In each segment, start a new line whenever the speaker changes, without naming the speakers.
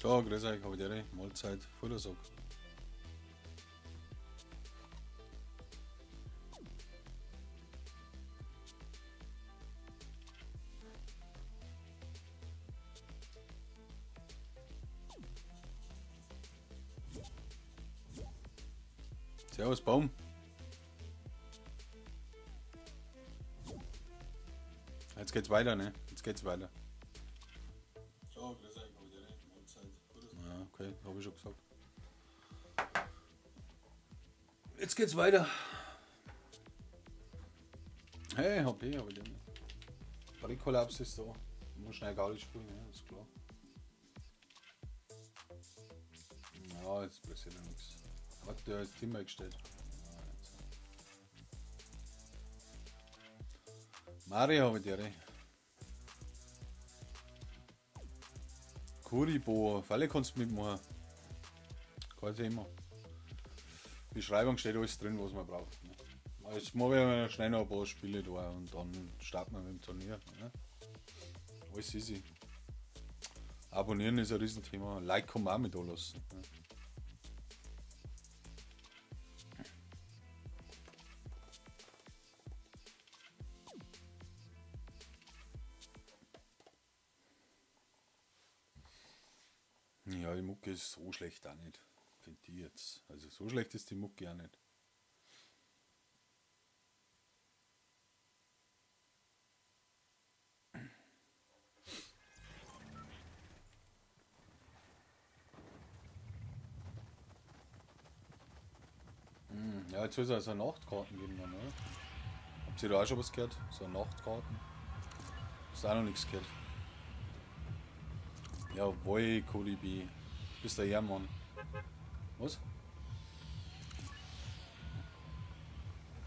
So, grüß euch, habe ich die Mahlzeit vorgesagt. Servus, Baum. Jetzt geht's weiter, ne? Jetzt geht's weiter. So, grüß euch, habe ich die Mahlzeit vorgesagt. Ja, okay, habe ich schon gesagt. Jetzt geht's weiter. Hey, hab ich den. Barikollaps ist da. Ich muss schnell Gaudi spielen, ja, ist klar. Ja, jetzt passiert ja nichts. Hat der Timmer gestellt. Ja, Mario habe ich die. Kuribo, Falle kannst du mitmachen. Kein Thema. Beschreibung steht alles drin, was man braucht. Ne? Jetzt machen wir schnell noch ein paar Spiele da und dann starten wir mit dem Turnier. Ne? Alles easy. Abonnieren ist ein Riesenthema. Like kann man auch mit da lassen. Ne? Ja, die Mucke ist so schlecht auch nicht. Finde ich jetzt. Also so schlecht ist die Mucke auch nicht. Ja, jetzt soll es also Nachtkarten geben dann, oder? Habt ihr da auch schon was gehört? So Nachtkarten? Hast du auch noch nichts gehört? Jawohl, Kolibi. Bist der Hermann. Was?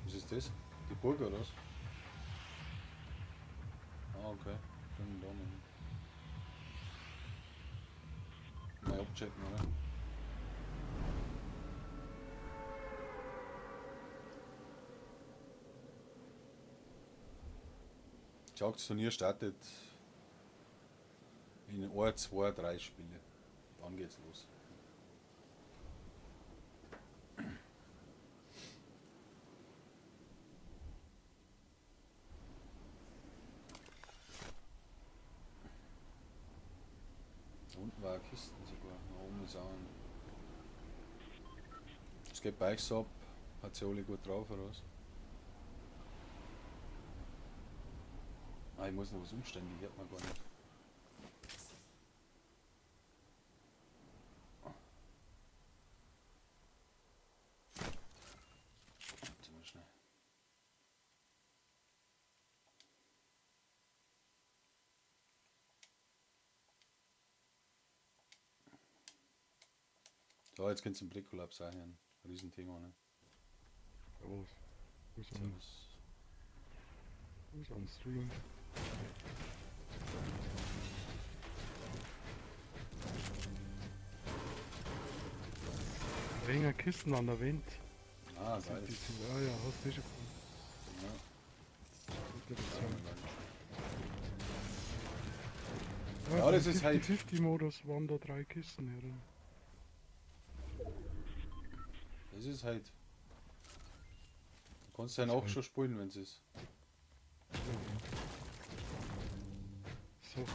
Was ist das? Die Burg oder was? Ah, okay. Können wir da mal abchecken, oder? Schau, das Turnier startet in 1, 2, 3 Spiele. Dann geht's los. Da unten war eine Kiste sogar. Da oben ist auch ein. Es geht bei euch so ab. Hat sie alle gut drauf oder was? Ah, ich muss noch was umstellen, die hört man gar nicht. Warte mal schnell. So, jetzt geht's zum Blickkollaps sein. Ein Riesenthema, ne?
Servus.
Servus.
Grüß am Stream. Weniger Kisten an der Wand.
Ah, geil.
Ja, ja, hast du schon gefunden.
Ja. Ja, das ist halt.
50-50-Modus waren da 3 Kisten herin.
Das ist halt. Du kannst ja auch schon spielen, wenn es ist.
So,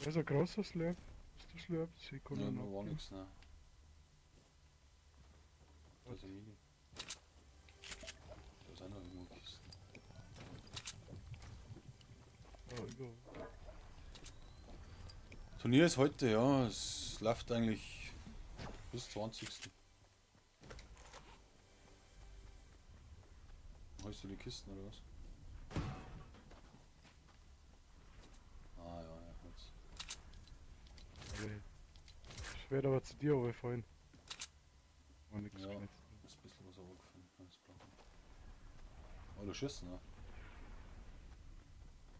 da ist ein großer Slurp. Ist der Slurp? Sie können
Ja,
noch
da war nichts, ne? Da ist eine Mini. Da sind noch irgendwo Kisten. Turnier ist heute, ja. Es läuft eigentlich bis 20. Holst du die Kisten oder was? Ah, ja, ja, jetzt.
Ich werde aber zu dir runterfallen. War nix
Ja,
gescheit.
ist ein bisschen was runtergefallen, alles klar. Oh, du schießt, ne?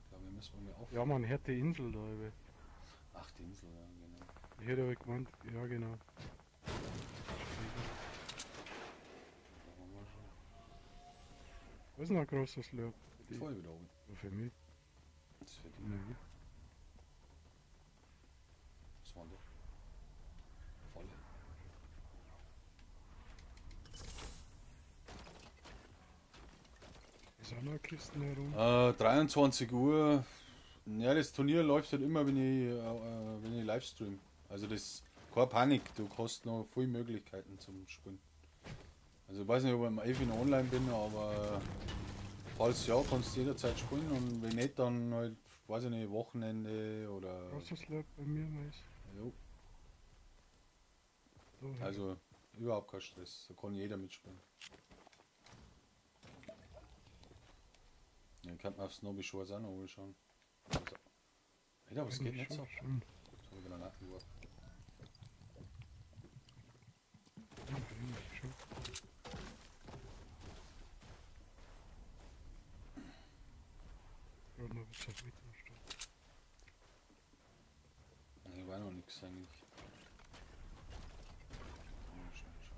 Ich glaube, wir müssen mir auf.
Ja, man, hört die Insel da. Ey.
Ach, die Insel, ja, genau.
Ich hätte aber gemeint, ja genau.
Da waren wir schon.
Was ist noch ein großer Slurp?
Voll wieder oben.
Für mich?
Das ist für die.
Nein.
Was war denn
auch noch Kisten herum.
23 Uhr. Ja, das Turnier läuft halt immer, wenn ich Livestream. Also das ist keine Panik, du hast noch viele Möglichkeiten zum Spielen. Also ich weiß nicht, ob ich am 11 noch online bin, aber falls ja, kannst du jederzeit spielen und wenn nicht, dann halt, weiß ich nicht, Wochenende oder.
Großes Lab bei mir meist.
Jo,
Da,
also überhaupt kein Stress, da kann jeder mitspielen. Ja, ich kann mir aufs Nobby Shores auch noch anschauen. Also, Alter, aber es geht
eigentlich
nicht so.
schon.
Das habe ich wieder nachgeworfen.
Ja, eigentlich schon. Gerade mal was auf Mittag steht.
Nee, war noch nichts eigentlich. Oh, schau, schau.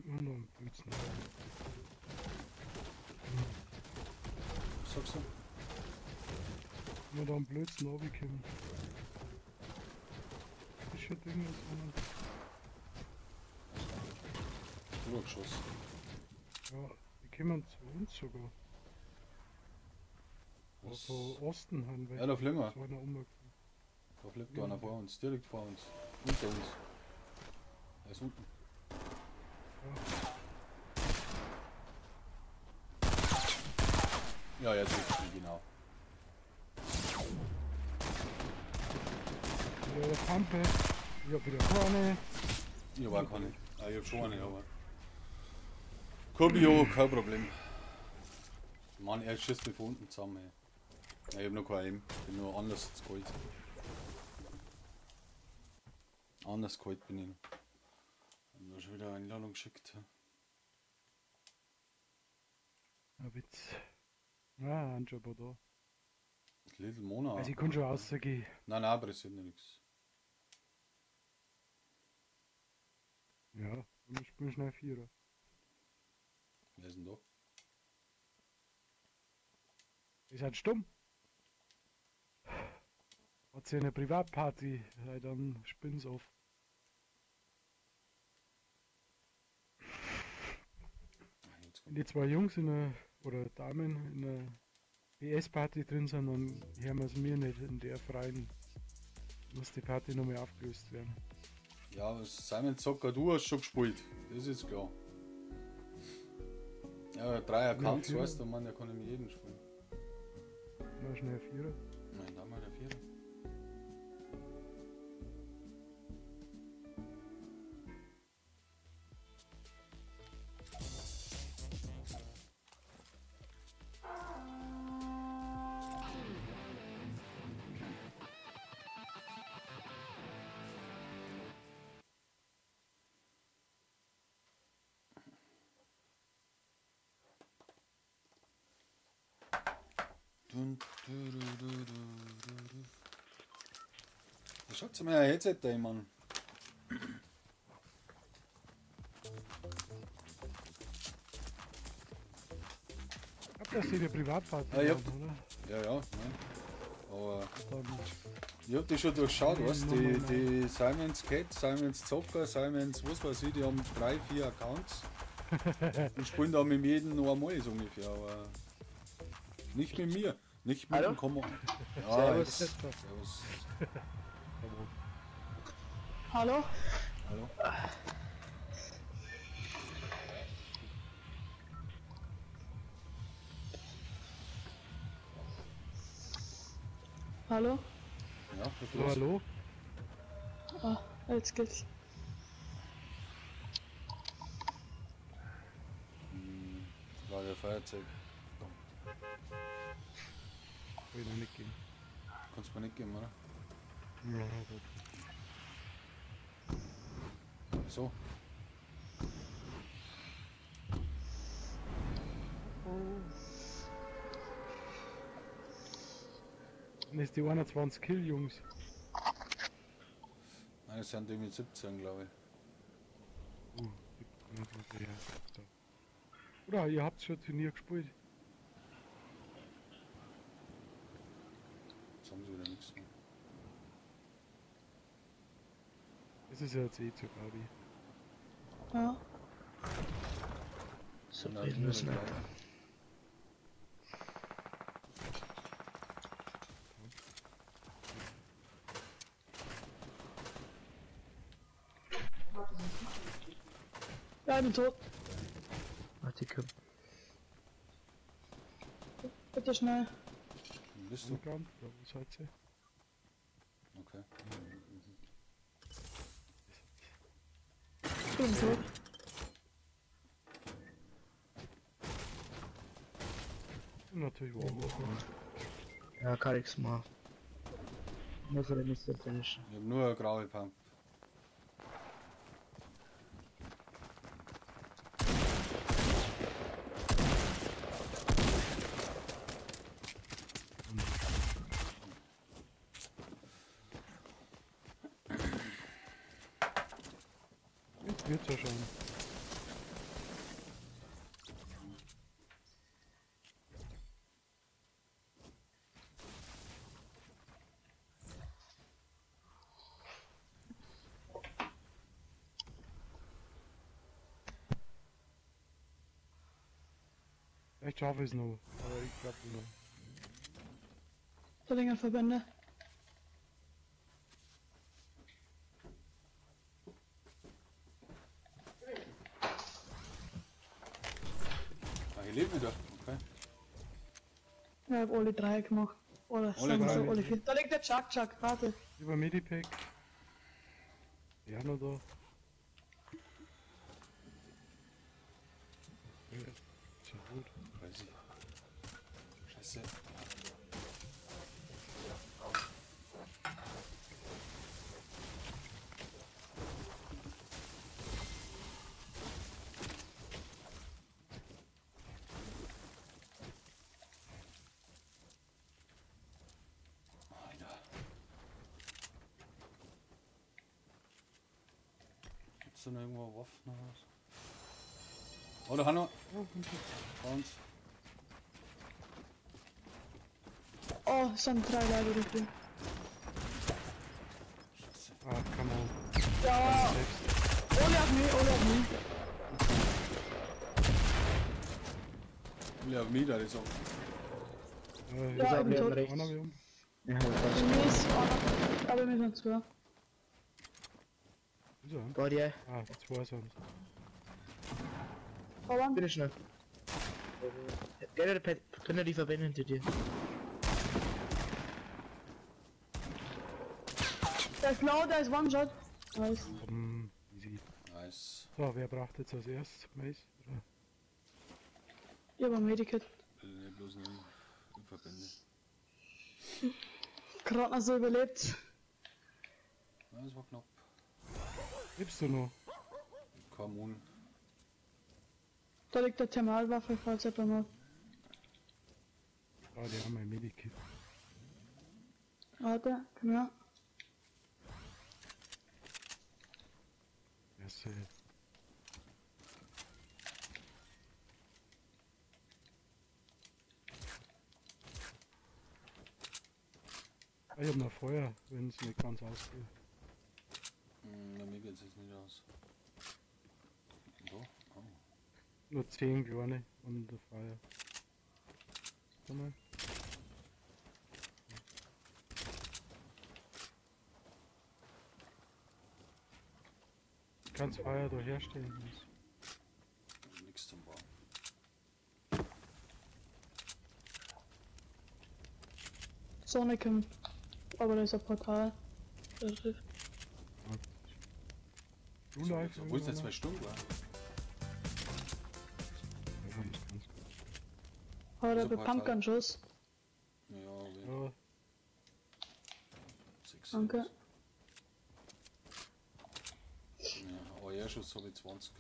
Immer noch ein Blödsinn.
Was sagst du?
Immer da ein Blödsinn runtergekommen. Das ist schon Ding,
Übergeschossen.
ja, die kommen zu uns sogar.
Was?
Von Osten haben wir.
Ja, da fliegen wir.
So einer umgekommen.
Da fliegt einer vor uns, direkt vor uns. Unter uns. Er ist unten. Ja, jetzt ist ihn, genau.
Wieder der Pampe. Ich hab wieder vorne.
Ich war keine. Ah, ich hab schon eine, aber. Kein Bio, kein Problem. Mann, er schießt mich von unten zusammen. Ey. Ja, ich hab noch kein Aim. Ich bin nur anders geholt. Anders geholt bin ich noch. Haben wir schon wieder eine Einladung geschickt.
Ein Witz. Ja, ein Job da.
Little Mona.
Also ich kann schon rausgehen.
Nein, nein, aber das ist nichts.
Ja, und ich bin schnell Vierer.
Wer ist denn da?
Ihr seid stumm. Hat sie eine Privatparty, dann spinn's auf.
Ah, jetzt
Wenn die zwei Jungs in einer, oder Damen in einer BS-Party drin sind, dann hören wir es mir nicht in der freien. Muss die Party nochmal aufgelöst werden.
Ja, Simon Zocker, du hast schon gespielt. Das ist klar. Ja, 3 Accounts,
Ja,
weißt du, Mann, der kann mit jedem spielen.
Mal schnell Vierer.
Nein, da mal der 4. Schaut mal ein Headset da, Mann.
Habt ihr die Privatparty
Ah, ja.
machen, oder?
Ja, ja, nein. Aber
Dann
ich hab die schon durchschaut, weißt du? Die Simons Cat, Simons Zocker, Simons was weiß ich, die haben 3, 4 Accounts. Und spielen da mit jedem nur einmal so ungefähr, aber nicht mit mir. Nicht mit
Hallo?
dem Kommo. Ja,
Servus.
jetzt. Servus.
Hallo?
Hallo?
Hallo?
Ja, was ist
hallo,
los?
hallo.
Ah, jetzt geht's.
War der Feuerzeug.
Will ich noch nicht gehen.
Kannst du mir nicht geben, oder?
Ja, gut.
So.
Dann ist die 21 Kill, Jungs.
Nein, das sind die mit 17, glaube ich.
Ja. Oder ihr habt schon Turnier gespielt.
Jetzt haben sie wieder nichts mehr.
Das ist ja jetzt eh zu Gabi.
Ja.
So,
Na,
wir müssen
ja.
Ja, ich bin tot.
Warte, komm.
Bitte schnell.
Wo bist du?
Angelangt, da wo seid ihr?
Okay.
Ich bin tot.
Und natürlich woanders.
Ja, kann ich's mal. Muss er nicht finishen.
Ich hab nur eine graue Pump.
Jetzt wird's ja schon. Ich schaffe es noch, aber ich glaube noch.
Verlängerverbände.
Ah, hier lebt wieder. Okay.
Ja, ich hab alle 3 gemacht. Oder
Alle
sagen wir so,
drei.
alle 4. Da liegt der Chuck, warte.
Über Medipack. Ja, noch da. Ja, ist ja gut.
Weiß ich. Scheiße. Alter. Gibt's denn irgendwo Waffen oder was? Oh, da haben wir. Bei uns.
Oh, es sind 3 Leute dafür.
Scheiße.
Ah, come on.
Ja,
Selbst.
alle auf mich, alle auf mich.
Ja, wieder ist auch.
Ja, ich bin tot.
rechts.
Einer wir um.
Ja, halt
Bei
was.
mir ist einer, aber wir sind 2.
Ist er?
Bei dir.
Ah, 2 sind
Aber
Bitte schnell. Können die Verbände hinter dir?
der ist blau, der ist One-Shot. Nice.
Easy.
Nice.
So, wer braucht jetzt als erstes Mais? Oder?
Ich hab ein Medikit.
Nee, bloß nicht in Verbände.
Gerade noch so überlebt.
Ja, das war knapp.
Gibst du noch?
Kamun.
Da liegt der Thermalwaffe, falls jemand mal.
Ah, die haben ein Medikit.
Warte, komm her.
Erste. Ah, ich hab noch Feuer, wenn es nicht ganz ausgeht.
Na, mir geht's jetzt nicht aus. So? Oh.
Nur 10 kleine und der Feuer. Komm mal. Du kannst Feuer da herstellen.
Nix zum Bauen.
Sonne kommt. Aber da ist ein Portal. Das ist
Du live?
Wo ist der 2 Stunden war?
aber der
So Portal.
Pumpgun-Schuss.
Ja,
Ja,
6.
Danke.
Ja, aber ja, Schuss habe ich 20.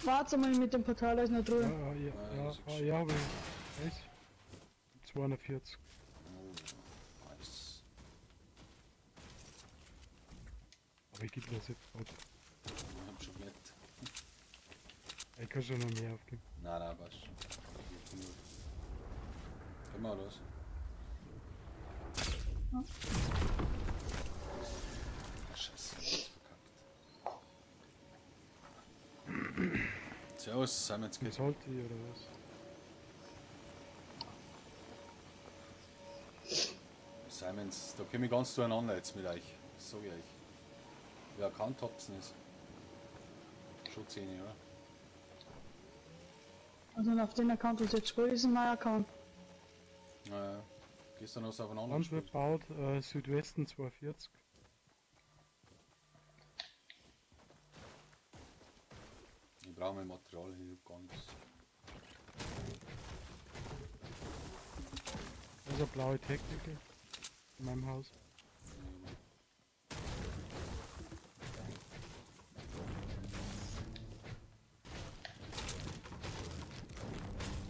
Warte mal mit dem Portal, da ist noch
ja,
drüben.
ja, ja,
Ja, das ist
ja, ja, aber weiß. 240.
Oh, nice.
Aber ich gebe das jetzt ab.
Ich hab schon gelernt.
Ich kann schon noch mehr aufgeben.
Nein, passt schon. Können wir das?
Ja.
Ah, Scheiße, ich hab's verkackt. Servus, sind wir jetzt
Ein
geht.
Salty oder was?
Simons, da komme ich ganz durcheinander jetzt mit euch. Das sag ich euch. Wer erkannt habt es nicht. Schon 10, oder?
Also auf den Account, was jetzt spielt, ist ein neuer Account.
Naja. Gestern hast du aufeinander
Land wird
gespielt.
baut, Südwesten 240.
Ich brauche mein Material hier gar nichts.
Also blaue Techniker in meinem Haus.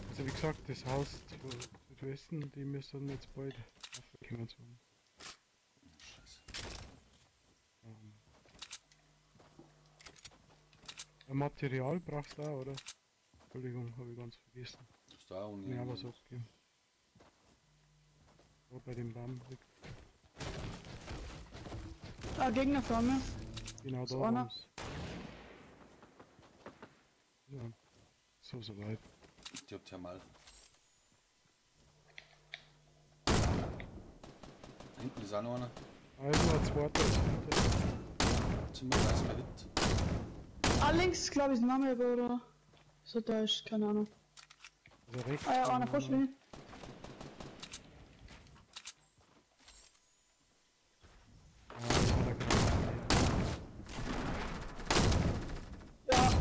Also wie gesagt, das Haus zu Südwesten, die müssen jetzt bald aufkommen zu.
Scheiße.
Ein Material brauchst du auch, oder? Entschuldigung, habe ich ganz vergessen.
Das ist da und
Mir aber so abgeben. Wo bei dem Baum liegt.
Ah, Gegner vor mir.
Genau
So
da
einer?
war's. Ja, so weit.
Die habt ja mal. Hinten ist auch noch einer.
Also ein zweiter ist hinter.
Sind wir gleich mal hit.
Ah, links, glaube ich, ist ein Name, oder? So deutsch, keine Ahnung.
Also rechts.
Ah ja,
von
einer vor mir.
Ah, ja, da gerade.
Ja,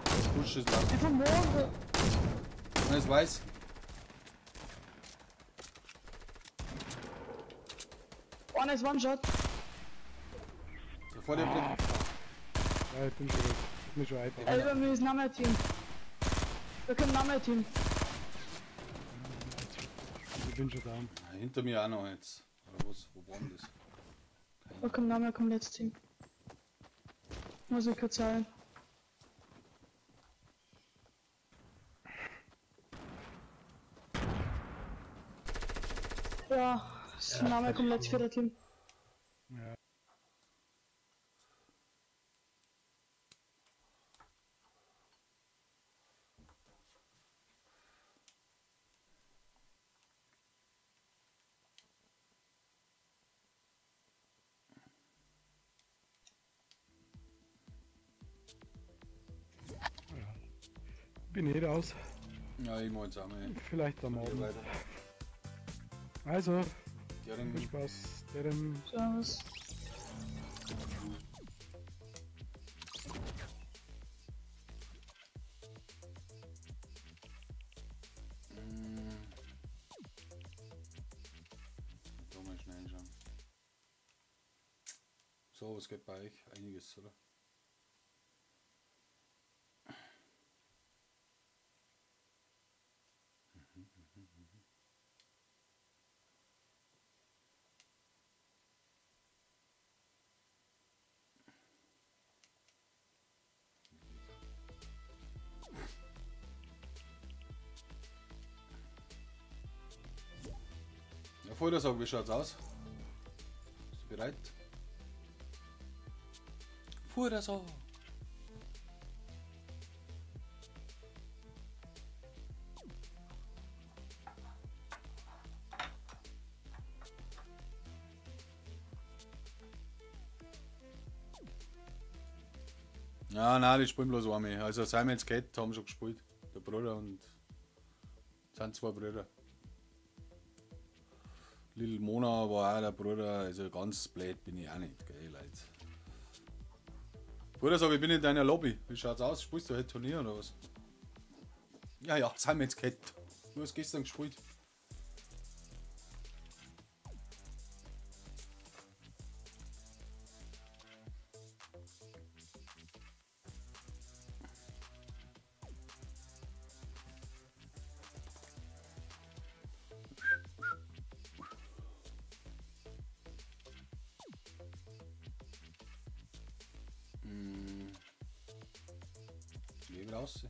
Das Busch ist lang.
einfach morgen.
Und ist weiß.
Einer ist One-Shot.
Da vor dir Blick.
Ja, ich bin schon weg. Ich bin schon weiter.
Über mir ist ein Name-Team. Wir können Name-Team.
Ich bin schon down.
Hinter mir auch noch jetzt. Oder was? Wo war denn das?
Wir können Name, kommt letztes Team. Muss ich kurz sagen. Ja, das Name kommt letztes vierter Team.
Ja. Bin eh raus.
Ja, ich mach jetzt auch mal.
Vielleicht am Abend.
Weiter.
Also,
Deren
viel Spaß. Deren
Servus.
Da mal schnell hinschauen. So, was geht bei euch? Einiges, oder? Ja, Vordersag, wie schaut's aus? Bist du bereit? Vordersag! Ja, nein, die spielen bloß einmal. Also Simon Skate haben schon gespielt. Der Bruder und sind zwei Brüder. Lil Mona war auch der Bruder, also ganz blöd bin ich auch nicht, gell, Leute. Bruder, sag ich bin in deiner Lobby. Wie schaut's aus? Spielst du heute Turnier oder was? Ja, ja, Simon Skate. Du hast gestern gespielt. Geh wieder raus.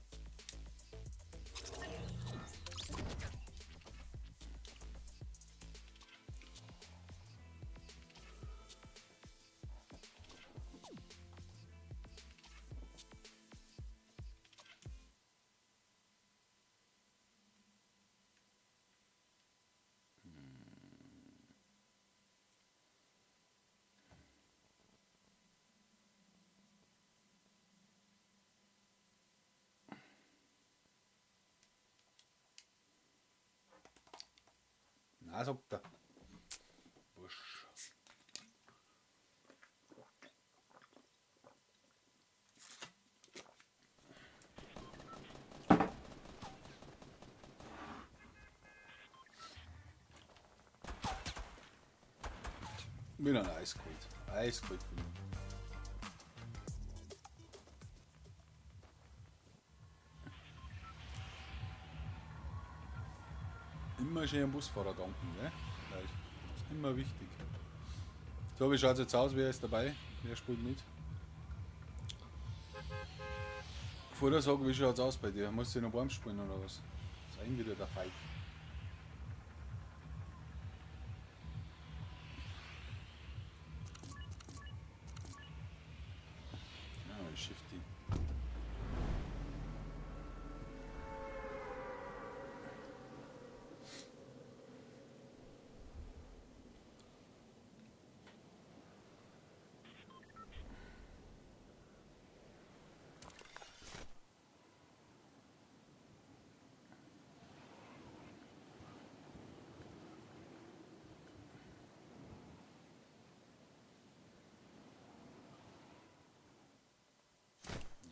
Ah, sagt er. Busch. Wieder ein Eiskalt. Eiskalt für mich. Immer schön am Busfahrer danken, gell? Das ist immer wichtig. So, wie schaut es jetzt aus? Wer ist dabei? Wer spielt mit? Vorher sagen, wie schaut es aus bei dir? Musst du noch warm spielen oder was? Ist ein wieder der Fight. Ja, ich shift die.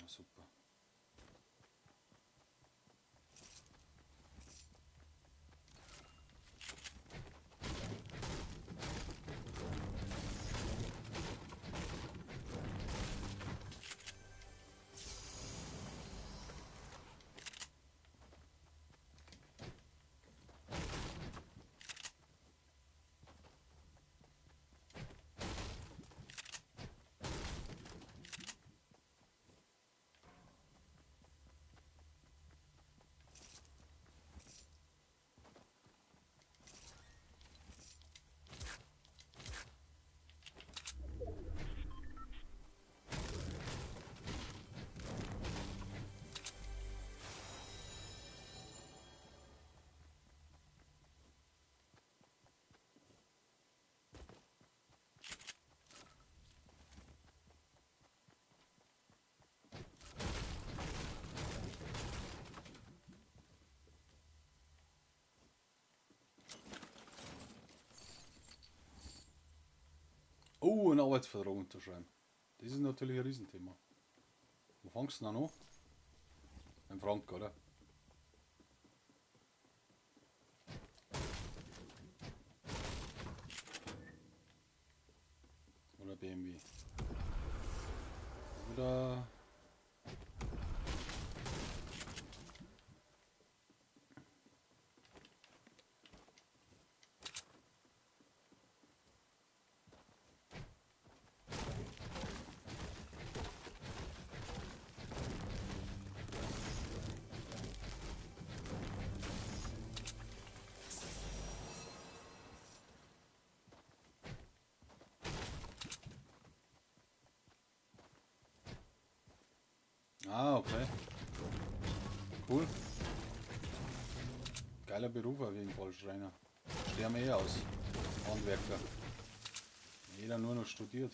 Ja, super. Oh, einen Arbeitsvertrag unterschreiben. Das ist natürlich ein Riesenthema. Wo fangst du denn an? Ein Frank, oder? Oder BMW. Oder... Ah, okay. Cool. Geiler Beruf auf jeden Fall, Schreiner. Sterben eh aus. Handwerker. Jeder nur noch studiert.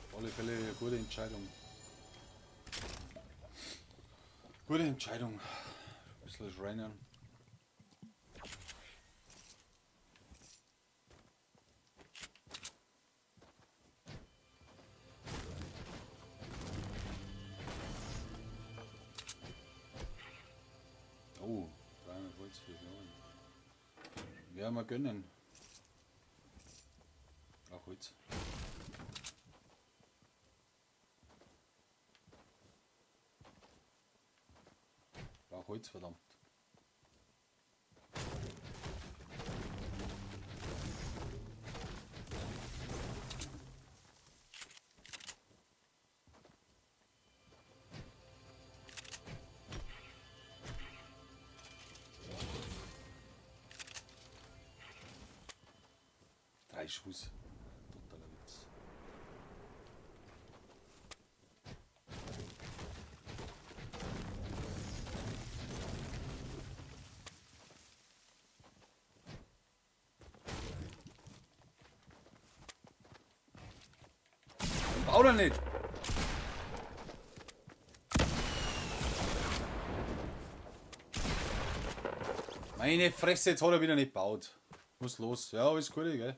Auf alle Fälle eine gute Entscheidung. Gute Entscheidung. Ein bisschen Schreinern. Oh, 300 Holz für Jahren. Werden wir gönnen. Auch Holz. Brauch Holz, verdammt. Drei Schuss. Totaler Witz. Bau doch nicht! Meine Fresse, jetzt hat er wieder nicht gebaut. Was los? Ja, alles gut, gell?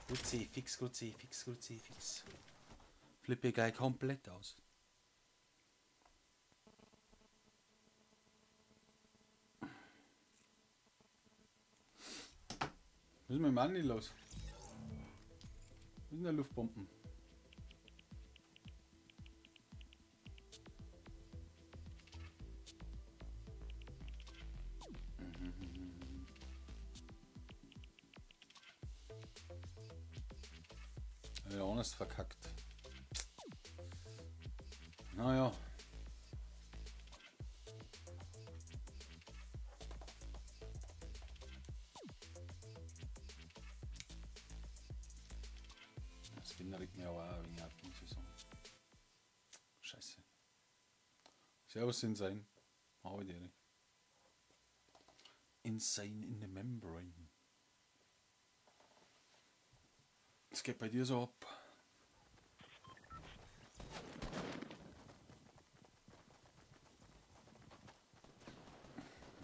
Gut C, fix, gut C, fix, gut C, fix. Flippe gleich komplett aus. Was ist mit dem Andi los? Was sind da Luftbomben? Ja, honest verkackt. Naja. Das Kinder regt mir aber auch wegen ab, muss ich sagen. Scheiße. Servus Insane. Hau dir. Insane in the membrane. Was geht bei dir so ab?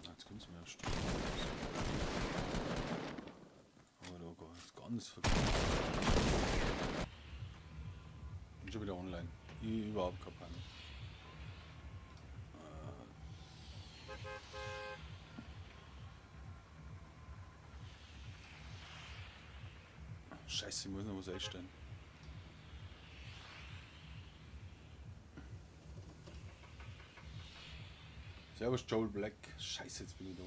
Jetzt können sie mir erst. Aber da geht ganz verkehrt. Bin schon wieder online. Ich überhaupt keine Panik. Scheiße, ich muss noch was einstellen. Servus Joel Black. Scheiße, jetzt bin ich da.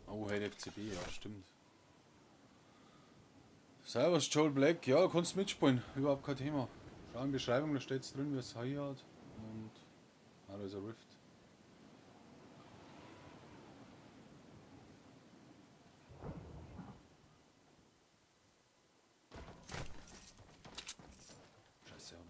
Oh, hey, FCB, ja, stimmt. Servus Joel Black, ja, kannst mitspielen, überhaupt kein Thema. Schau in die Beschreibung, da steht drin, wie es hier hat. Und da ist ein Rift. Scheiße, ja.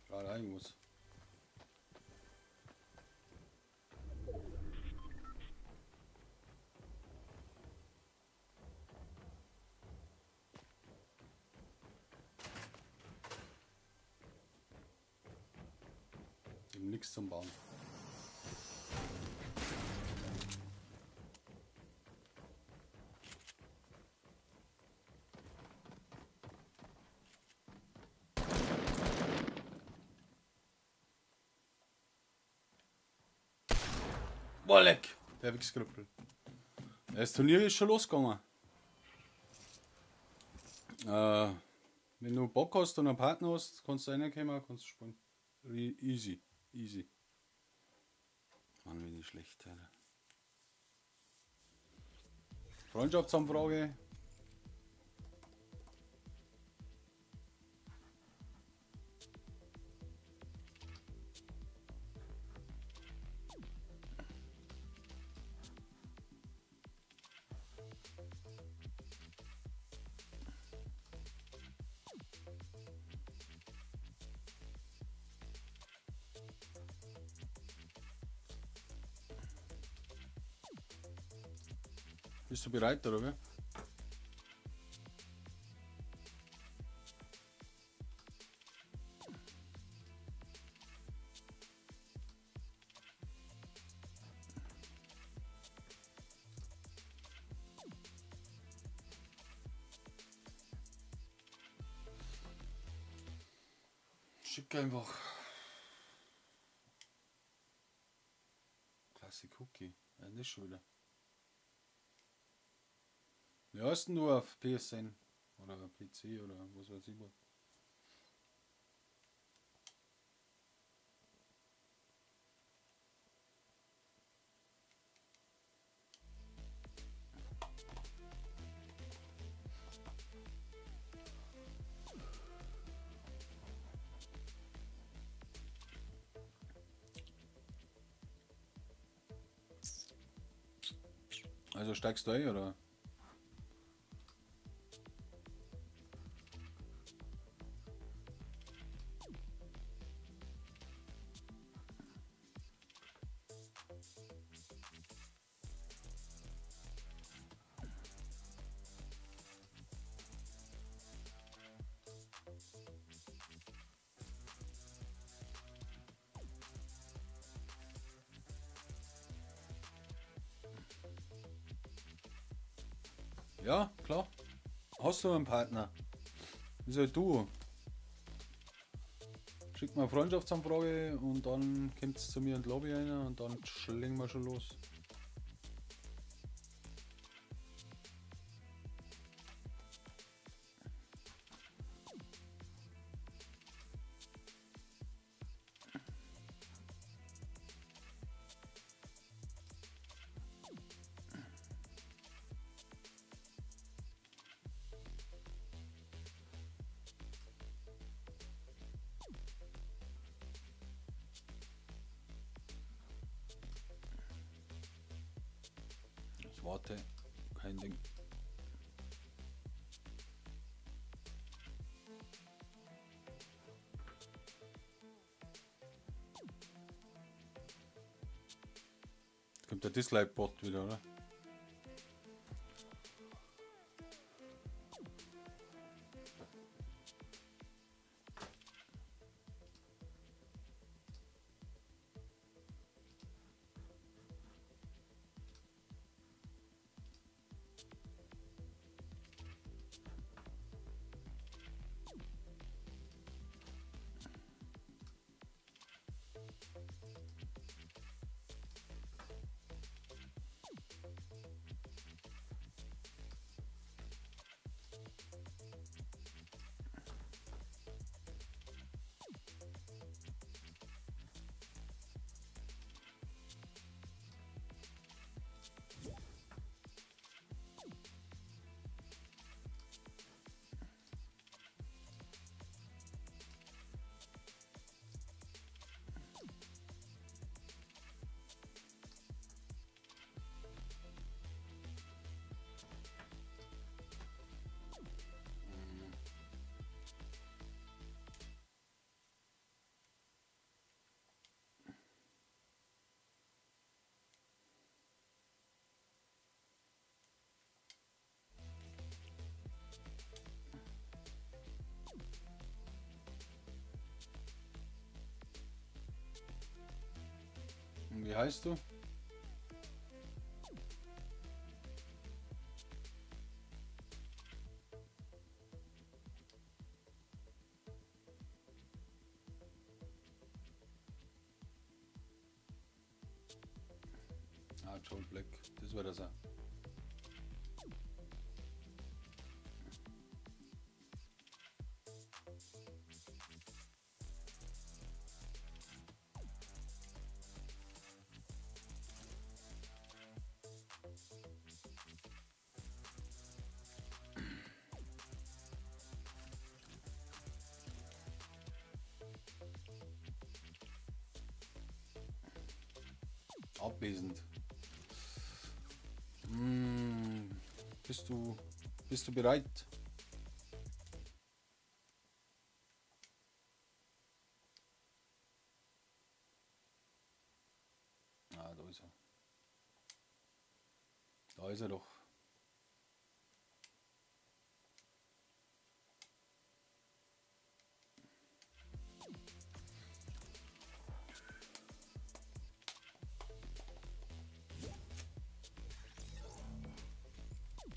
Gerade rein muss. Eben nichts zum Bauen. Boah, leck! Der Wichskrüppel. Das Turnier ist schon losgegangen. Wenn du Bock hast und einen Partner hast, kannst du reinkommen, kannst du spielen. Easy, easy. Mann, bin ich schlecht, Alter. Freundschaftsanfrage. Bist du bereit, oder wie? Schick einfach. Classic Cookie. Ja, das schon wieder. Wie heißt denn du auf PSN? Oder PC oder was weiß ich was? Also steigst du ein, oder? Ja, klar. Hast du einen Partner? Ist halt du. Schick mir eine Freundschaftsanfrage und dann kommt es zu mir in die Lobby rein und dann schlingen wir schon los. Ich warte. Kein Ding. Jetzt kommt der Dislike-Bot wieder, oder? Und wie heißt du? Ah, Joel Black. Das war das auch. Abwesend. Bist du bereit? Ah, da ist er. Da ist er doch.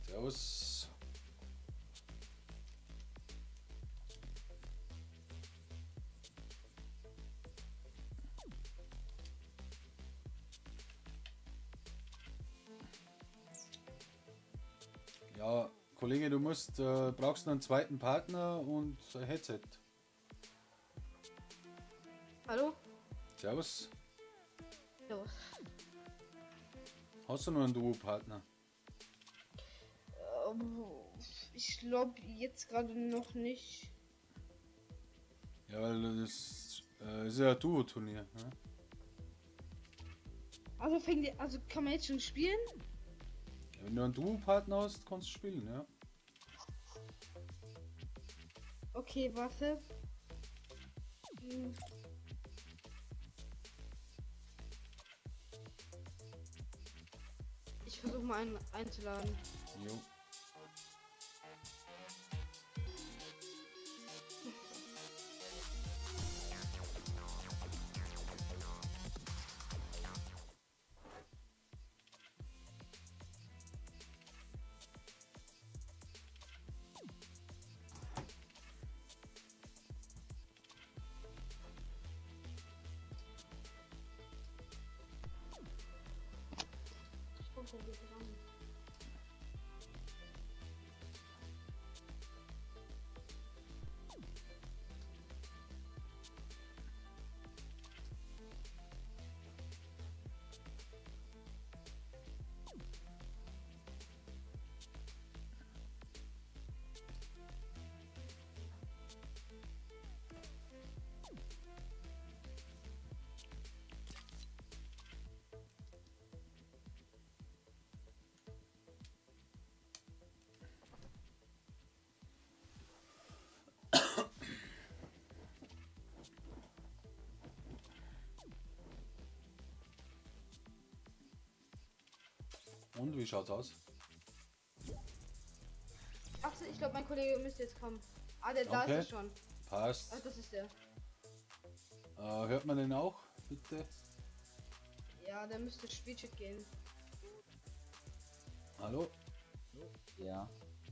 Servus. Ja, Kollege, du brauchst einen zweiten Partner und ein Headset.
Hallo?
Servus.
Ja.
Hast du noch einen Duo-Partner?
Ich glaube jetzt gerade noch nicht.
Ja, weil das ist ja ein Duo-Turnier. Ne?
Also kann man jetzt schon spielen?
Wenn du einen Duo-Partner hast, kannst du spielen, ja.
Okay, warte. Hm. Ich versuche mal einen einzuladen.
Jo. Und wie schaut's aus?
Ach, so, ich glaube, mein Kollege müsste jetzt kommen. Ah, da ist
Okay.
er schon.
Passt.
Ah, das ist der.
Hört man den auch, bitte?
Ja, der müsste Spielcheck gehen.
Hallo?
Ja.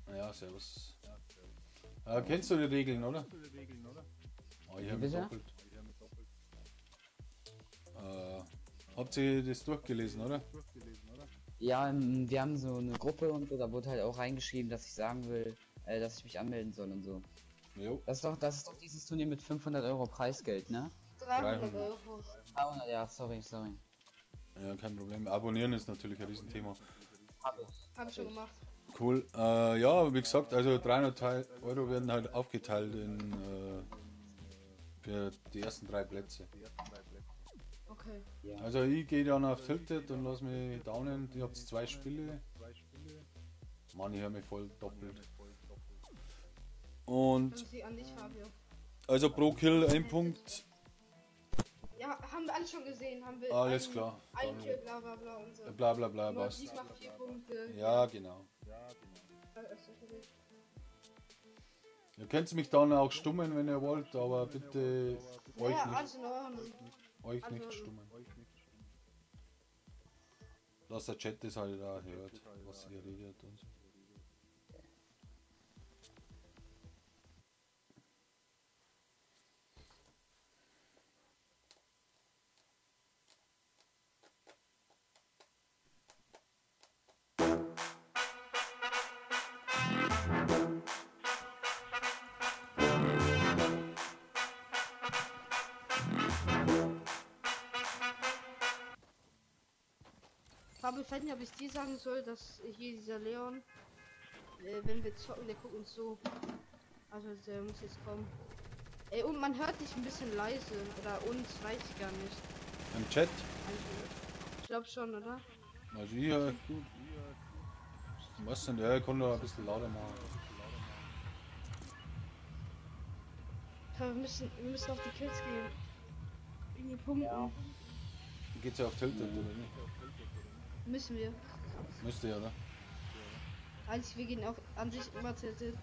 Ja, servus. Kennst du die Regeln, oder? Oh, ich habe
bitte?
doppelt. Habt ihr das durchgelesen, oder?
Ja, wir haben so eine Gruppe und so, da wurde halt auch reingeschrieben, dass ich sagen will, dass ich mich anmelden soll und so.
Jo.
Das ist doch dieses Turnier mit 500 Euro Preisgeld, ne?
300
300.
Euro.
300, ja, sorry.
Ja, kein Problem. Abonnieren ist natürlich ein Riesenthema.
Hab ich.
Hab ich schon gemacht.
Cool. Ja, wie gesagt, also 300 Euro werden halt aufgeteilt für die ersten 3 Plätze.
Okay.
Also ich gehe dann auf Tilted und lass mich downen. Ich habt 2 Spiele. Mann, ich höre mich voll doppelt. Und
Und sie an dich, Fabio.
also pro Kill 1 Punkt.
Ja, haben wir alle schon gesehen. Haben wir
Alles
ein-
klar.
Ein
Dann-
Kill, bla bla bla und so.
Bla bla bla, passt.
Motiv macht 4 Punkte.
Ja, genau.
Ist okay.
Ihr könnt mich dann auch stummen, wenn ihr wollt, aber bitte euch
Ja,
nicht,
alles in Ordnung.
euch nicht stummen. Dass der Chat das halt da hört, was ihr redet und so.
Fabio, ich weiß nicht, ob ich dir sagen soll, dass hier dieser Leon, wenn wir zocken, der guckt uns so. Also der muss jetzt kommen. Ey, und man hört dich ein bisschen leise. Oder uns, weiß ich gar nicht.
Im Chat,
Also, ich glaube schon, oder?
also ich höre euch gut. Was denn? Ja, ich kann doch ein bisschen lauter machen.
Wir müssen auf die Kills gehen. In die Punkte.
Geht's ja auf Tilted oder nicht?
Müssen wir.
Müsste ja, oder?
Also wir gehen auch an sich immer tilted.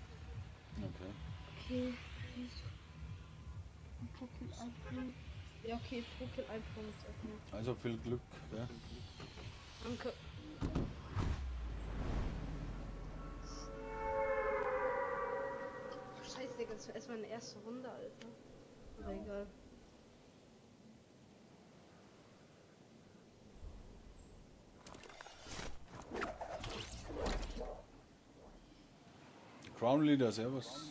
Okay.
Okay. Pro Kill ein Punkt. Ja, okay, pro Kill ein Punkt. Okay.
Also viel Glück, gell?
Danke. Scheiße, Digga, das war erst meine erste Runde, Alter. Aber egal.
Crown Leader, servus.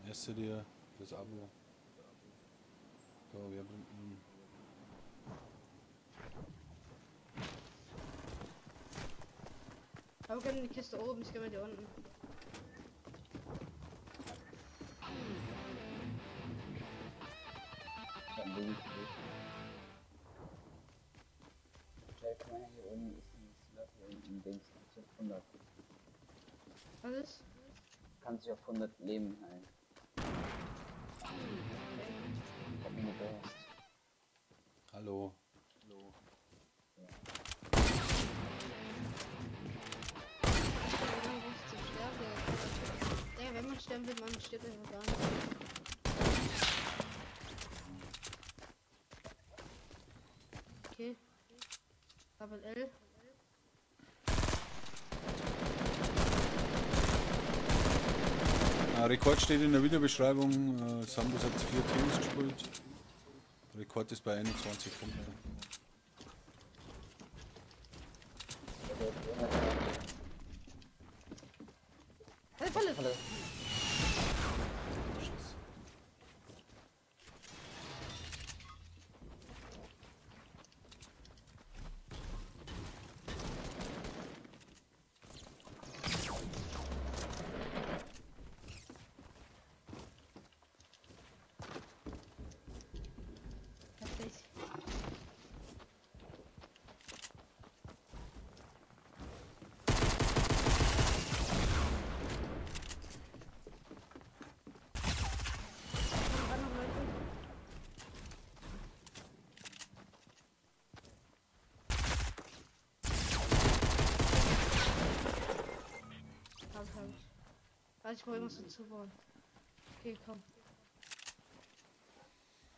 Erste dir das Abo. So, wir bringen.
Aber wir können die Kiste oben, ich gehe mit dir unten.
Dann bin ich durch. Guck mal, hier oben ist ein sich auf 100.
Alles?
Kann sich auf 100 Leben heilen. Ich hab eine Burst.
Hallo.
Ja, wenn man sterben will, man stirbt einfach gar nicht. Okay. Double L.
Rekord steht in der Videobeschreibung. Sambus hat 4 Teams gespielt. Rekord ist bei 21 Punkten.
Hey, Falle! Perfekt. Kommen noch Leute? Hab ich. Also ich wollte was dazu bauen. Okay, komm.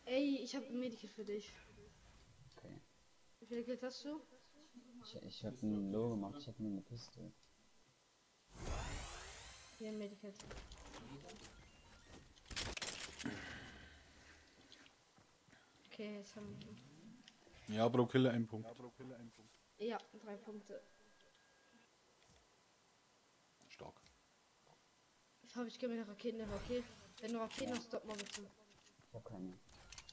Ey, ich habe ein Medikit für dich.
Okay.
Wie viele Kills hast du?
Ich hab einen Low gemacht, ich hab nur eine Piste.
Hier ein Medikit. Okay, jetzt haben wir.
Ja, pro Killer 1 Punkt.
Ja, 3 Punkte.
Stark.
Jetzt habe ich gerne Raketen, okay? Wenn du Raketen hast, stopp mal bitte.
Ich hab keine.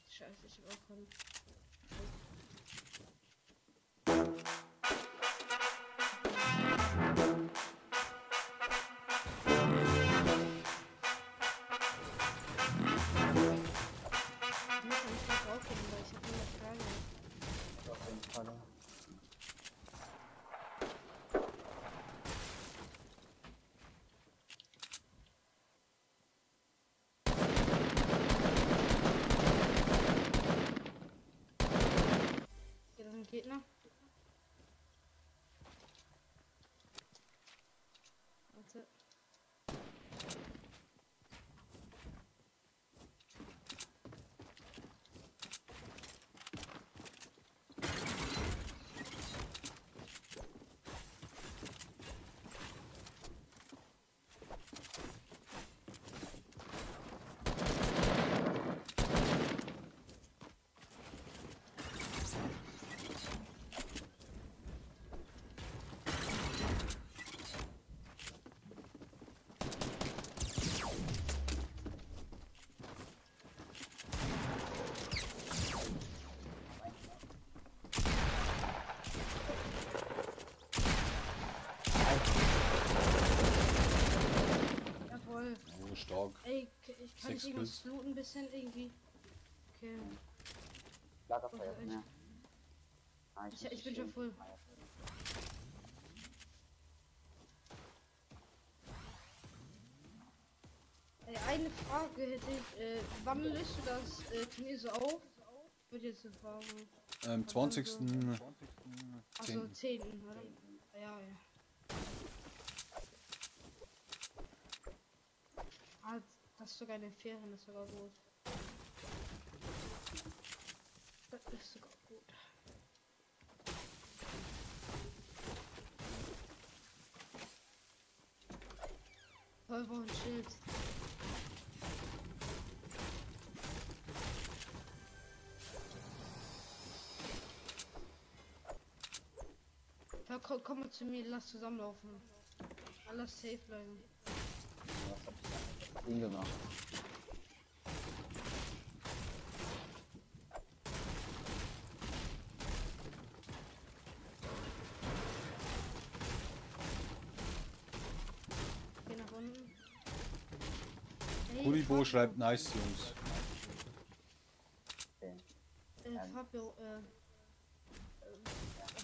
Scheiße, ich hab auch keine. Ich muss ja nicht drauf gehen, weil ich hab nur eine Frage.
Auf jeden Fall.
Hier ist ein Gegner. Warte. Jawohl.
Oh, stark.
Ey, ich kann
6
nicht irgendwas
Kills.
looten ein bisschen irgendwie. Okay.
Lagerfeuer,
Okay,
ja. Ah,
Ich bin schon voll. Ey, eine Frage hätte ich. Wann löst du das Turnier so auf? Würde jetzt eine Frage.
20.
Also
10.
10. Oder? Ja, ja. Ah, das ist sogar eine Ferien, das ist sogar gut. Das ist sogar gut. Wir brauchen ein Schild. Ja, komm mal zu mir, lass zusammenlaufen. Alles safe bleiben.
Was hab ich da? Ding gemacht.
Geh nach unten. Hey,
Kuribo schreibt nice, Jungs.
Okay.
Fabio,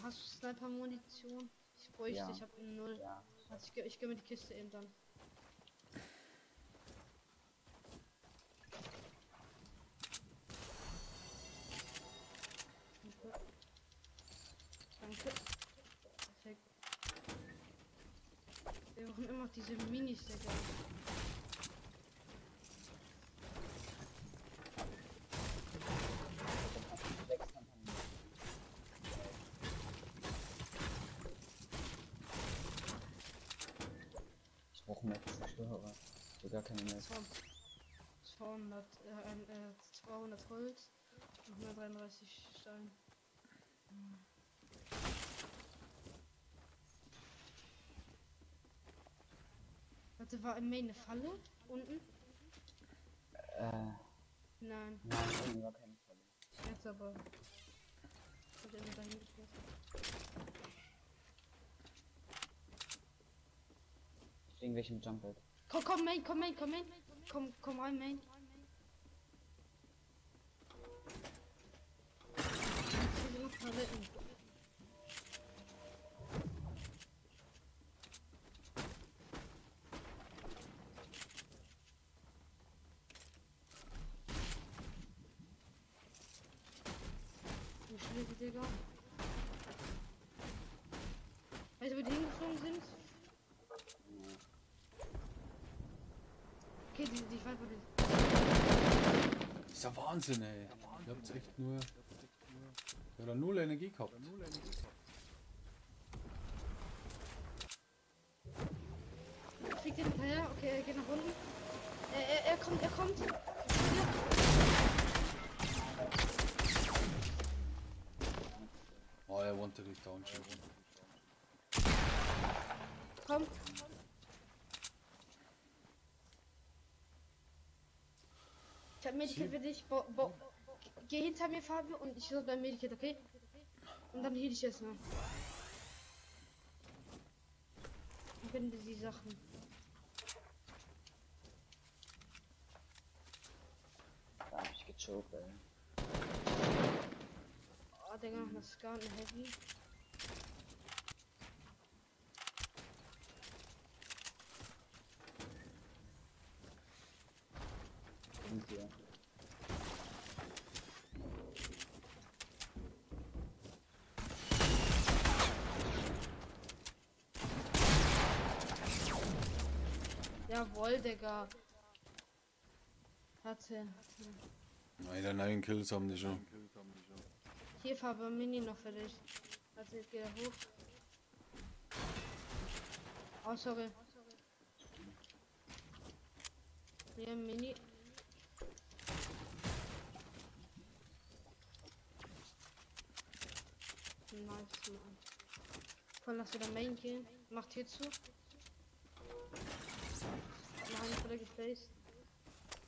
hast du Sniper-Munition? Ich Bräuchte
Ja.
ich habe 0.
Ja.
Also ich geh mir die Kiste eben dann. Danke. Perfekt. Wir brauchen immer noch diese Minis, Digga.
Ich brauche mehr Zerstörer. So gar keine mehr.
200 Holz und 133 Stein. Warte, war im Main eine Falle? Unten? Nein,
Nein, irgendwie war keine Falle.
jetzt aber. Hat er immer dahin geschmissen.
Stehen welche mit Jumpet.
Komm, Main. Komm rein, Main. Hier sind noch Paletten. Wie schlägt Digga? Weißt du, wo die hingeflogen sind? Okay, ich weiß, wo die.
Das ist ja Wahnsinn, ey. Ihr habt echt nur. Ja, oder null Energie gehabt.
Fliegt den hinterher? Okay, er geht nach unten. Er kommt. Hier.
Oh, er wanted dich down schon.
Komm. Ich hab Medikit für dich. Geh hinter mir, Fabio, und ich suche dein Medikit, okay? Und dann heal ich jetzt noch. Ich finde die Sachen.
Da hab ich gechoked, ey.
Oh, Digga, noch eine Scar und eine Heavy.
Und hier.
Jawohl, Digga. Hatte.
Alter, 9 Kills haben die schon.
Hier, Fabio, Mini noch für dich. Also, jetzt geht er hoch. Oh, sorry. Hier, Mini. Nice, Mann. Komm, lass wieder Main gehen. Macht hier zu. Noch eine Falle gefaced.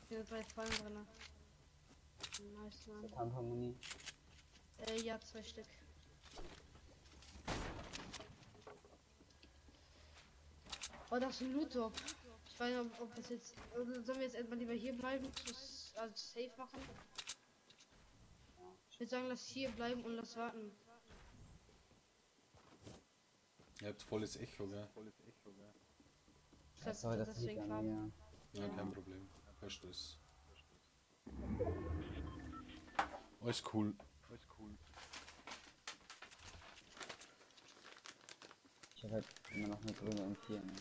Hier sind 2 Fallen drin. Nice, Mann.
Kampfharmonie.
Ja, 2 Stück. Oh, das ist ein Loot-Drop. Ich weiß nicht, ob das jetzt. Oder sollen wir jetzt erstmal lieber hier bleiben? Also safe machen? Ich würde sagen, lass hier bleiben und lass warten.
Ihr habt volles Echo, gell?
Das
Sorry, das liegt
deswegen
an
kam.
mir.
Ja, kein Problem. Weißt du das? Alles cool.
Ich hab halt immer noch eine grüne M4, ne?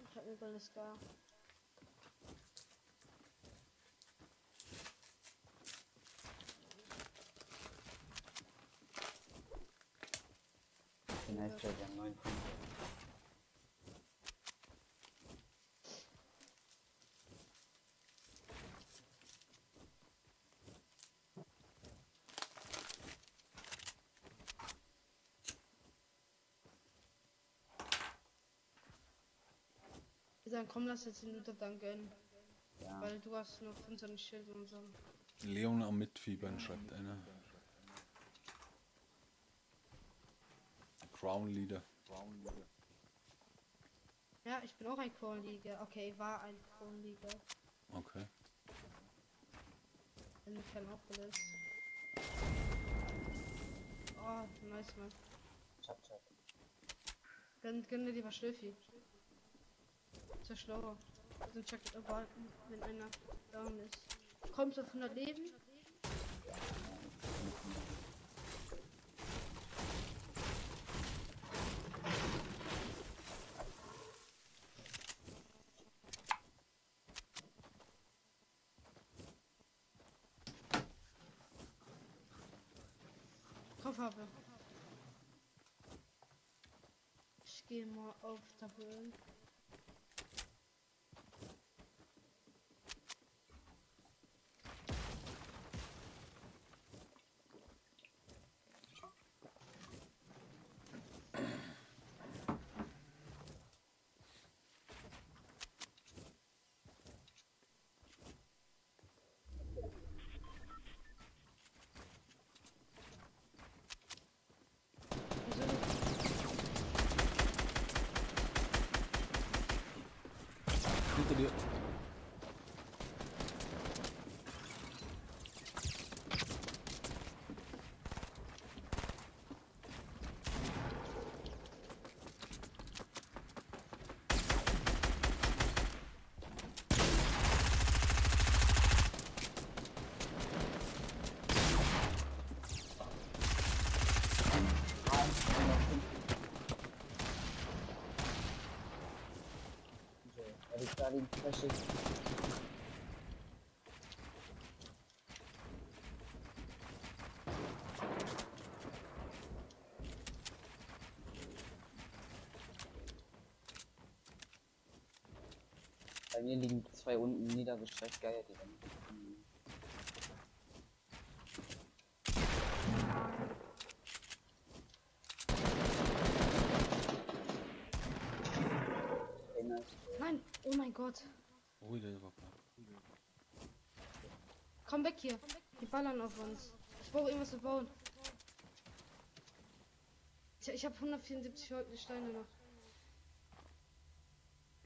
Ich hab eine goldene Scar.
Den heißt ja der 9.
Wir sagen, komm, lass jetzt den Loot dann gönnen.
Ja.
Weil du hast nur 5 Schild und so.
Leon am Mitfiebern, schreibt einer. Crown Leader.
Ja, ich bin auch ein Kronliga. Okay, war ein Kronliga.
Okay.
Bin mich dann auch verletzt. Oh, nice, Mann.
Chap, chap.
Gönn dir lieber Schlürfi. Ist ja schlauer. Also Jacket erwarten, wenn einer down ist. Kommst du auf 100 Leben? Kopfhabe. Ich gehe mal auf Tabellen.
Hinter dir.
Weil ich da die Flasche. Bei mir liegen 2 unten niedergestreckt, geil, die dann.
Nein, oh mein Gott.
Ui, der war knapp.
Komm weg hier. Die ballern auf uns. Ich brauche irgendwas zu bauen. Ich habe 174 Steine noch.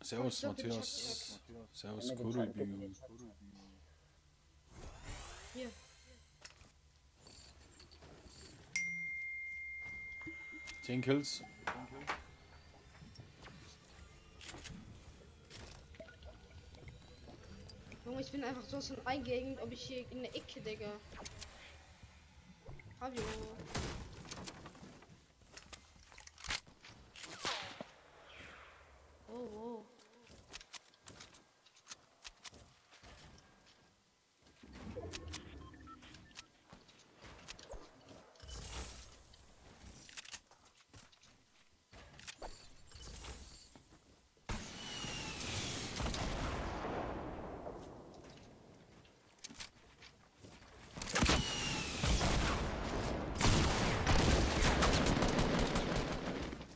Servus,
Ich glaub, den
Matthias. Servus,
Ja, mit dem
Kuribi.
Hier.
Zehn Kills.
Junge, ich bin einfach so eingehängt, ob ich hier in der Ecke, Digga. Fabio. Oh, oh.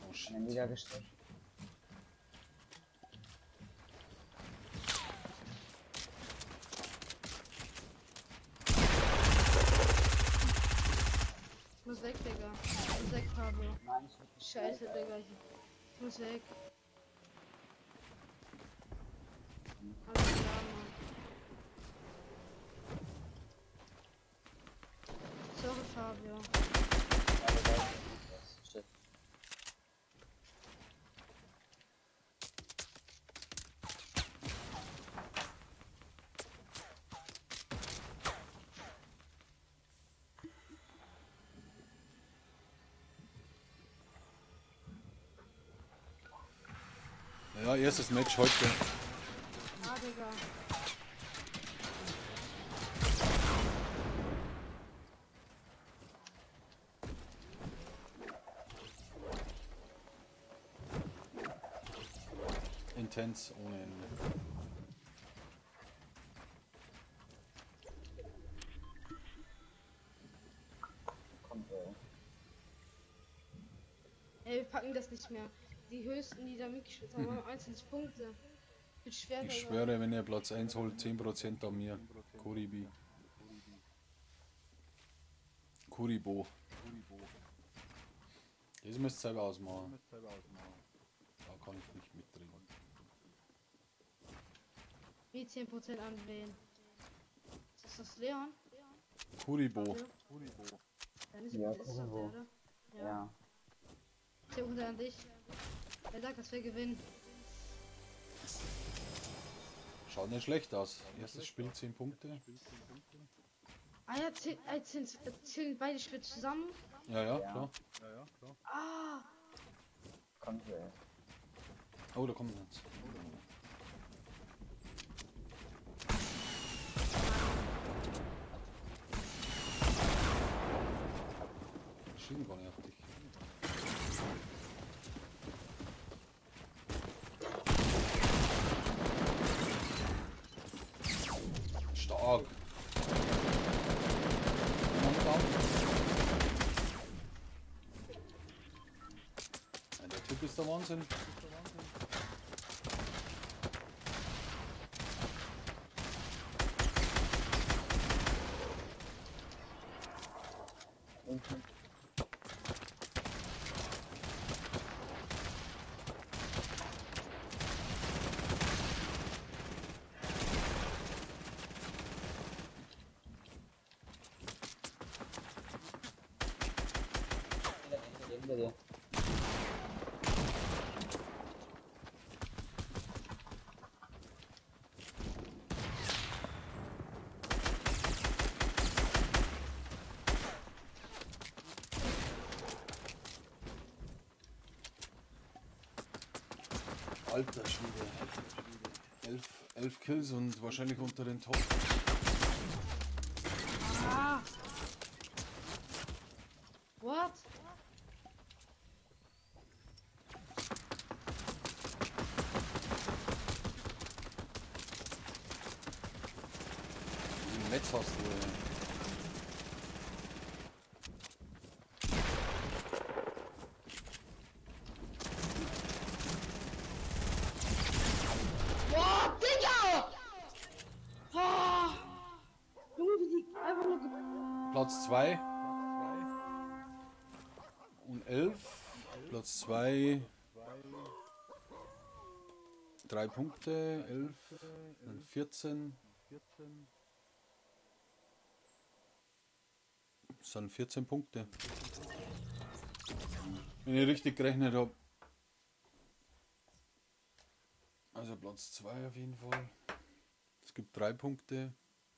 Oh shit.
Niedergestreckt.
Ich muss weg, Digga. Ich muss weg, Fabio.
Nein, ich hab nicht.
Scheiße, Digga. Ich muss weg. Alles klar, Mann. Sorry, Fabio.
Shit.
Ja, erstes Match heute.
Ah, Digga.
Intens ohne Ende.
Kommt,
Ey, wir packen das nicht mehr. Die höchsten, die da mitgespielt haben, haben 21 Punkte. Wird schwer,
Ich
Digga.
schwöre, wenn ihr Platz 1 holt, 10% an mir. Kuribi. Kuribo. Das müsst ihr selber ausmachen. Da kann ich nicht mitreden.
Wie 10% anwählen. Ist das Leon?
Kuribo.
Fabio? Dann ist
Ja,
ist das der,
Kuribo.
oder?
Ja.
10% an dich. Wer sagt, dass wir gewinnen?
Schaut nicht schlecht aus. Erstes Spiel 10 Punkte.
Ah ja, zählen beide Spiele zusammen.
Ja, ja,
Ja.
klar.
Ah,
Kommt ja.
Oh, da kommt jetzt. Schieben gar nicht auf dich. Stark. Ja, der Typ ist der Wahnsinn.
Hinter dir.
Alter Schwede. 11 Kills und wahrscheinlich unter den Top.
ah. What?
Wie ein Netz hast du.
Boah, Digga! Boah! Junge, wie die einfach nur
Platz 2 und 11. Platz 2. 3 Punkte, 11, dann 14. Das sind 14 Punkte. Wenn ich richtig gerechnet habe. Also Platz 2 auf jeden Fall. Es gibt 3 Punkte,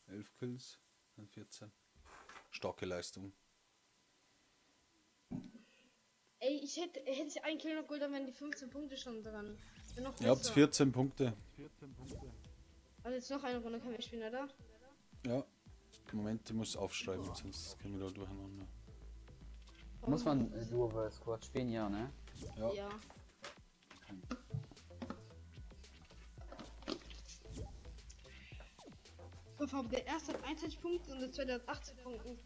11 Kills, dann 14. Starke Leistung.
Ey, ich hätte einen Kill noch geholt, dann wären die 15 Punkte schon dran. Wäre noch
Ihr habt
besser.
14 Punkte.
Also jetzt noch eine Runde können wir spielen, oder?
Ja. Moment, ich muss aufschreiben, sonst können wir da durcheinander.
Muss man Duo vs Squad spielen, ja, ne?
Ja.
Ja. Der erste hat 21 Punkte und der zweite hat 18 Punkte.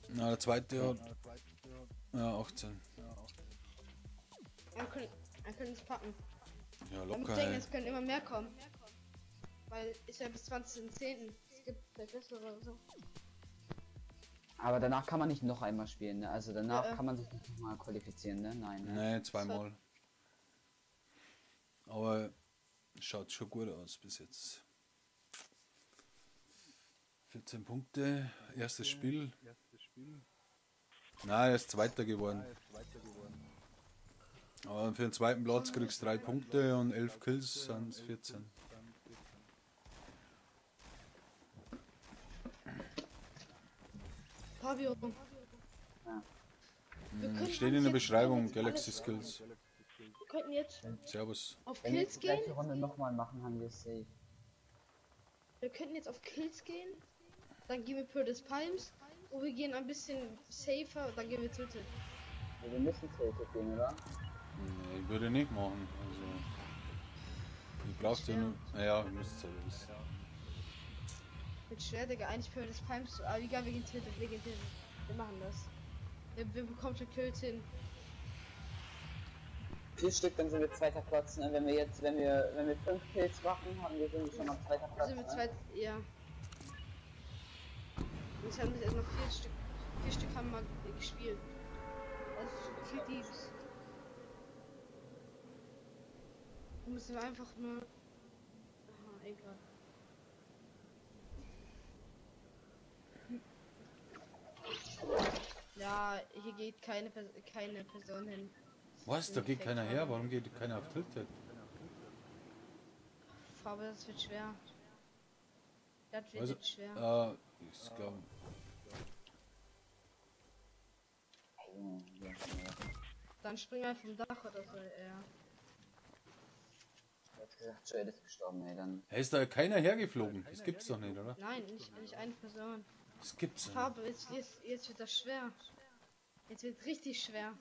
Na, der zweite hat. Ja, 18.
Er könnte es packen.
Ja,
Man muss
locker,
denken,
ey.
es können immer mehr kommen. Weil ist ja bis 20.10. Es gibt vielleicht bessere oder so.
Aber danach kann man nicht noch einmal spielen, ne? Also danach
Ja,
kann man sich nicht nochmal qualifizieren, ne? Nein, ne?
Nee, zweimal. Aber schaut schon gut aus bis jetzt. 14 Punkte, erstes Spiel. Nein, er ist Zweiter geworden. Aber für den zweiten Platz kriegst du 3 Punkte und 11 Kills sind es 14.
Fabio.
Steht in der Beschreibung Galaxy Skills.
Wir könnten jetzt
Servus.
auf
Wenn wir
Kills
die gleiche
gehen.
Runde nochmal machen, haben wir es safe.
Wir könnten jetzt auf Kills gehen. Dann gehen wir für des Palms. Und wir gehen ein bisschen safer. Dann gehen wir zu Tilt.
Ja, wir müssen safe gehen, oder?
Nee, ich würde nicht machen. Also, ihr braucht ja nur. Naja, ihr müsst es ja wissen.
Mit schwer, Digga. Eigentlich für des Palms. Aber egal, wir gehen Tilt. Wir gehen Tilt. Wir machen das. Wir bekommen schon Kills hin.
4 Stück, dann sind wir zweiter Platz. Ne? Wenn wir 5 Kills machen, sind wir schon auf zweiter Platz.
Sind wir
Ne?
zweit. Ja. Jetzt haben wir erst noch 4 Stück. 4 Stück haben wir gespielt. Also 4 Diebs. Müssen wir einfach nur. Aha, egal. Ja, hier geht keine Person hin.
Was? Da geht keiner her? Warum geht keiner auf Tilted?
Aber das wird schwer. Das wird
Also,
jetzt schwer.
ich glaube.
Dann spring halt vom Dach oder so, ja.
Du hast gesagt, Joel ist gestorben, ey, dann.
Hey, ist da keiner hergeflogen? Das gibt's doch nicht, oder?
Nein, nicht eine Person.
Das gibt's doch nicht.
Farbe, jetzt wird das schwer. Jetzt wird richtig schwer.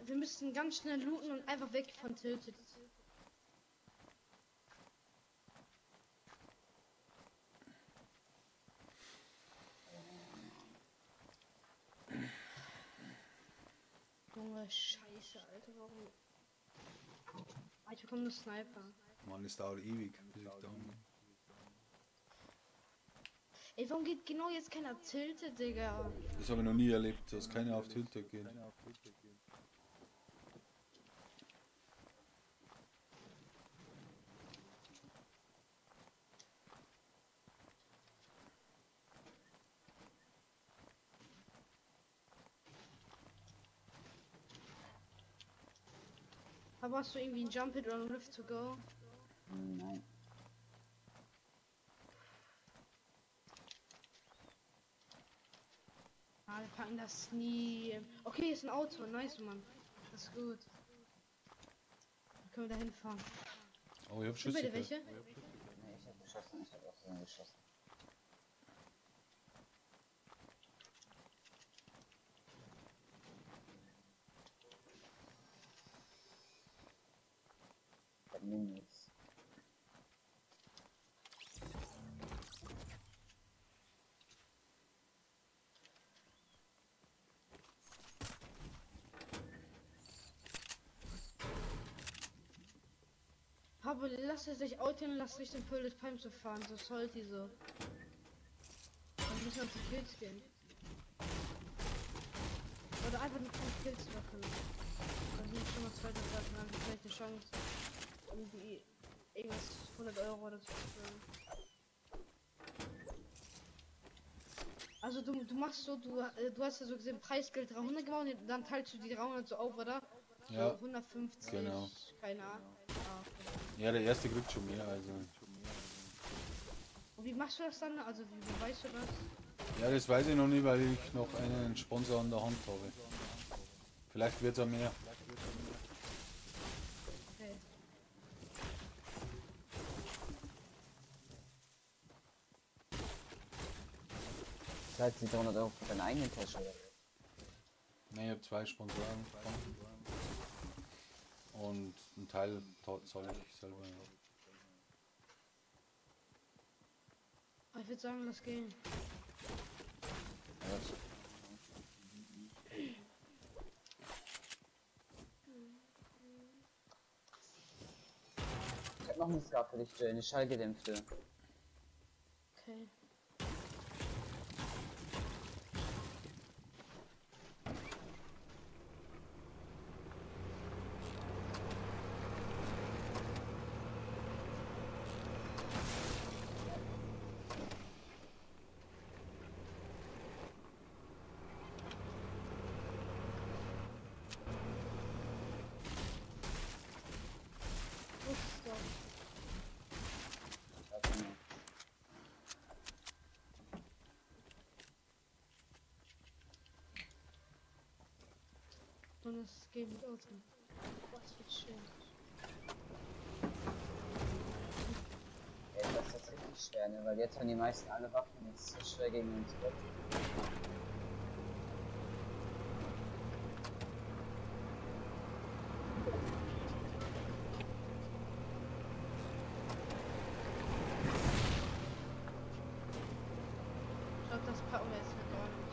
Wir müssen ganz schnell looten und einfach weg von Tilted. Junge, Scheiße, Alter, warum? Ich bekomme nur Sniper.
Mann, das dauert ewig, bis ich da bin.
Ey, warum geht genau jetzt keiner Tilted, Digga?
Das habe ich noch nie erlebt, dass keiner auf Tilted geht.
Aber hast du irgendwie ein Jump Hit oder ein Rift to go?
Nein.
Ah, wir packen das nie. Okay, hier ist ein Auto. Nice, Mann. Das ist gut. Dann können wir da hinfahren.
Oh, ich hab
Sind bei
Schüsse.
dir welche?
Nee, ich hab geschossen, ich hab auch so geschossen. Ich hab Minis.
Aber lass es sich Auto und lass Richtung Pearl des Palms zu fahren. So sollte so. Dann müssen wir zu Kills gehen. Oder einfach nur 5 Kills machen. Dann sind schon mal zweite Sachen, dann vielleicht eine Chance, irgendwie irgendwas 100 Euro oder so zu kriegen. Also du machst so, du hast ja so gesehen Preisgeld 300 gemacht und dann teilst du die 300 so auf, oder?
Ja,
So 150,
genau.
keine Ahnung. Ah, okay.
Ja, der erste kriegt schon mehr, also.
Und wie machst du das dann? Also wie weißt du das?
Ja, das weiß ich noch nicht, weil ich noch einen Sponsor an der Hand habe. Vielleicht wird es auch mehr.
Okay.
Zahlst du 300 Euro für deine eigene Tasche?
Ne, ich habe 2 Sponsoren. Und ein Teil zahle ich selber.
Ich würde sagen, lass gehen.
Ja,
Ich hab noch eine Scar für dich, Joel, eine schallgedämpfte.
Okay. Und das Game mit Auto. Was wird schön.
Ja, das ist richtig schwer, ne? Weil jetzt haben die meisten alle Waffen, jetzt ist es so schwer gegen uns.
Ich glaube, das packen wir jetzt mit ordentlich.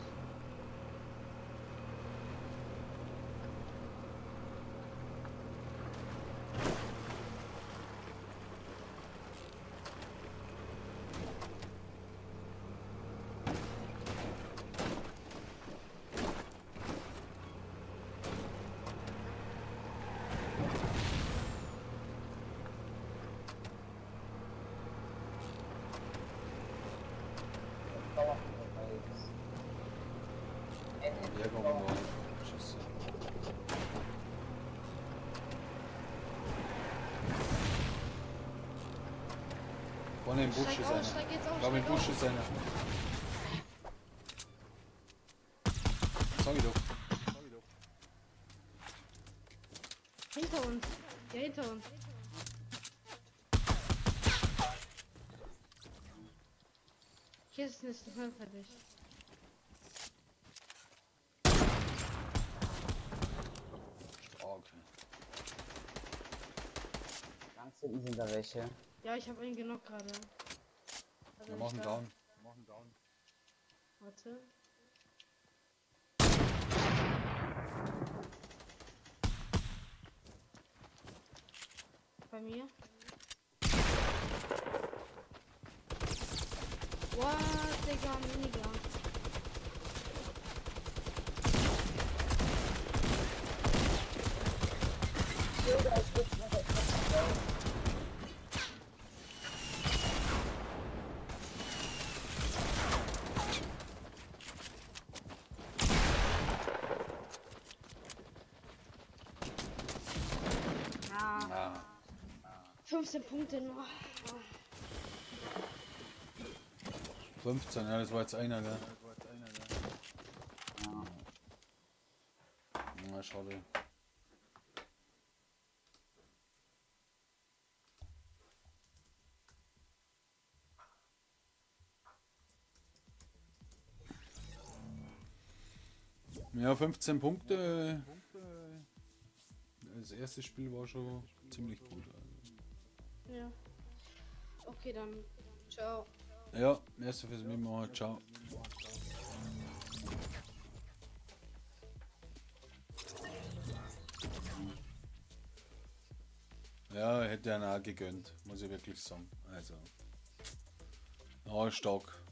Vorne im Busch
Steig
ist
aus,
einer.
steig jetzt
Ich
aus,
glaube im
steig
Busch
aus.
ist einer. Sag ich doch.
Hinter uns. Ja, hinter uns. Kisten ist nicht mehr fertig.
Stark.
Ganz hinten sind da welche.
Ja, ich habe einen genug gerade.
Wir machen down.
Warte. Bei mir. What, Digga, Minigun. Ja,
Ah,
15 Punkte noch.
15, ja, das war jetzt einer, gell? Na, schade. Ja, 15 Punkte. Das erste Spiel war schon ziemlich gut. Also.
Ja. Okay, dann. Ciao.
Ja, erste fürs Mitmachen. Ciao. Ja, hätte einen auch gegönnt, muss ich wirklich sagen. Also. Ja, stark.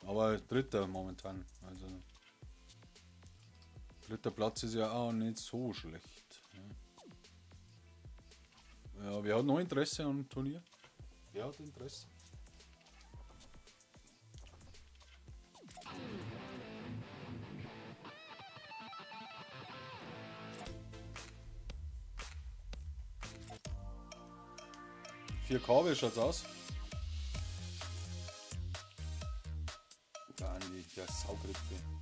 Aber dritter momentan. Also. Dritter Platz ist ja auch nicht so schlecht. Ja, wer hat noch Interesse am Turnier? Wer hat Interesse? Wie schaut's aus? Da Andi, der Saugrippe.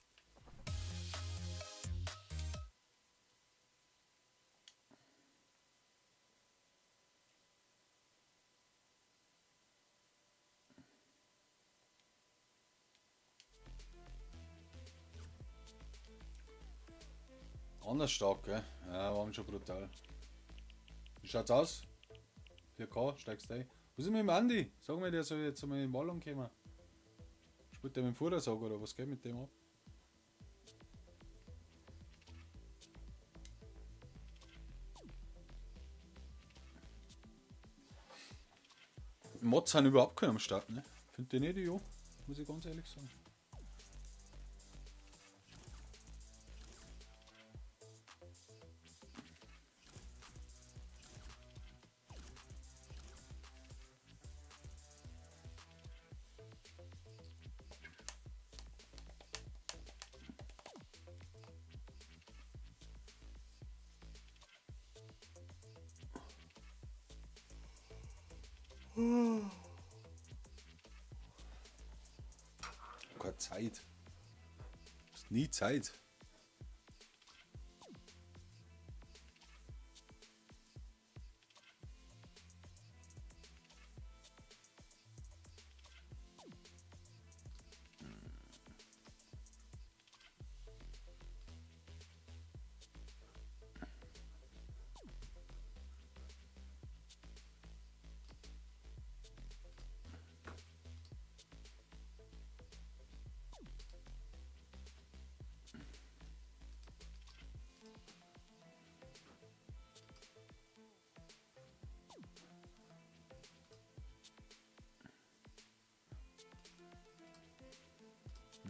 Anders stark, gell? Ja, waren schon brutal. Wie schaut's aus? 4K, steigst du ein? Was ist mit dem Andi? Sag mal, der soll jetzt einmal in den Ballon kommen. Spielt der mit dem Vordersag oder was geht mit dem ab? Mods sind überhaupt keine am Start, ne? Findet ihr nicht, ja? Muss ich ganz ehrlich sagen. Keine Zeit. Ist nie Zeit.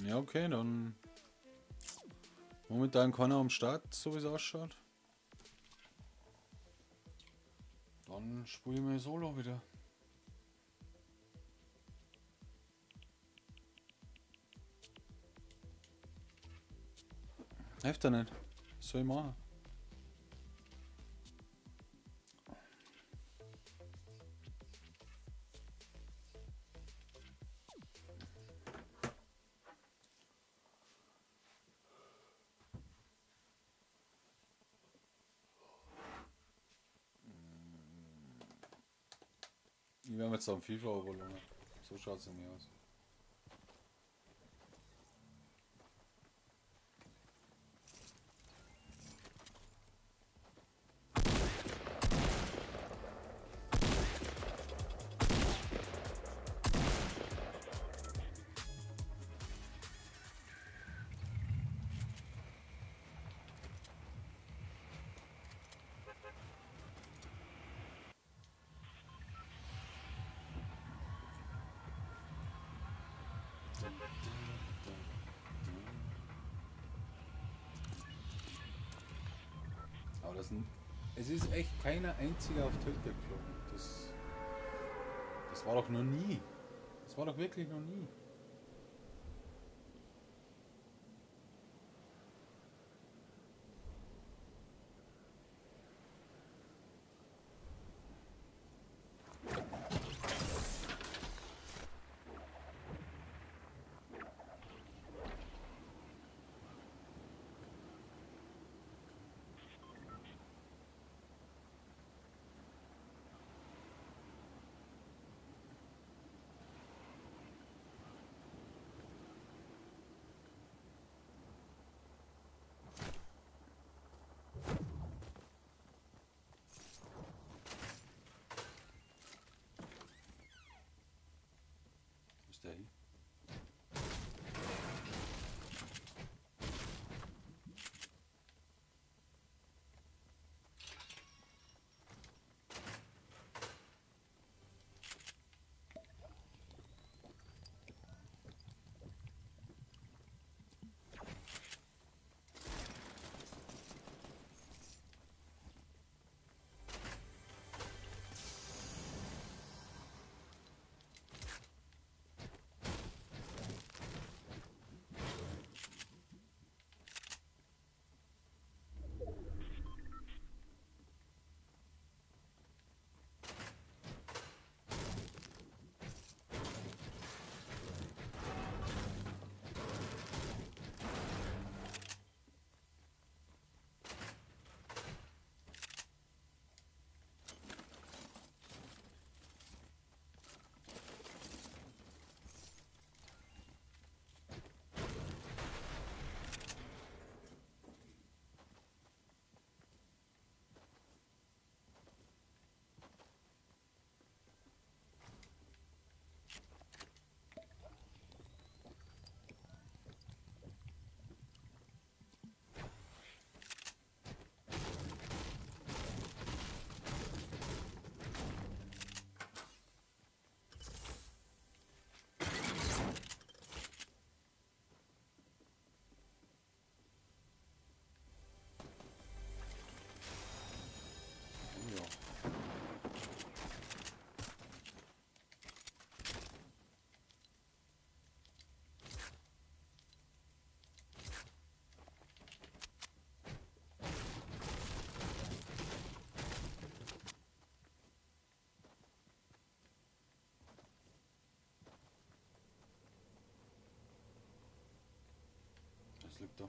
Ja, okay, dann momentan keiner am Start, so wie es ausschaut. Dann spiele ich mal Solo wieder. Hilft er nicht. Was soll ich machen? Ich werde jetzt am FIFA überlungen. So schaut es nicht aus. Aber es ist echt keiner einziger auf Tilted geflogen. Das war doch noch nie. Das war doch wirklich noch nie. Wo ist der hin? Das liegt da.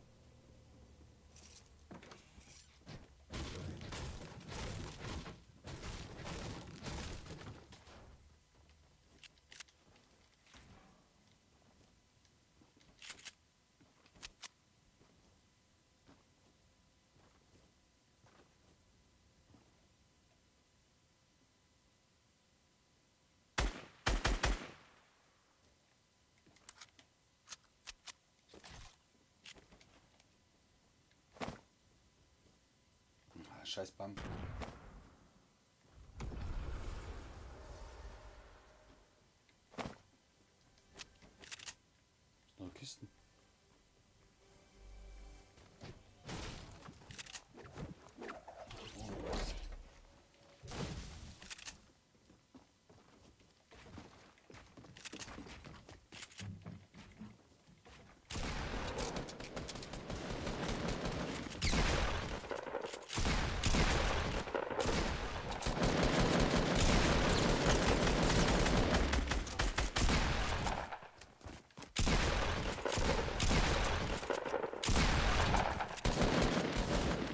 Scheiß Bank. Noch Kisten.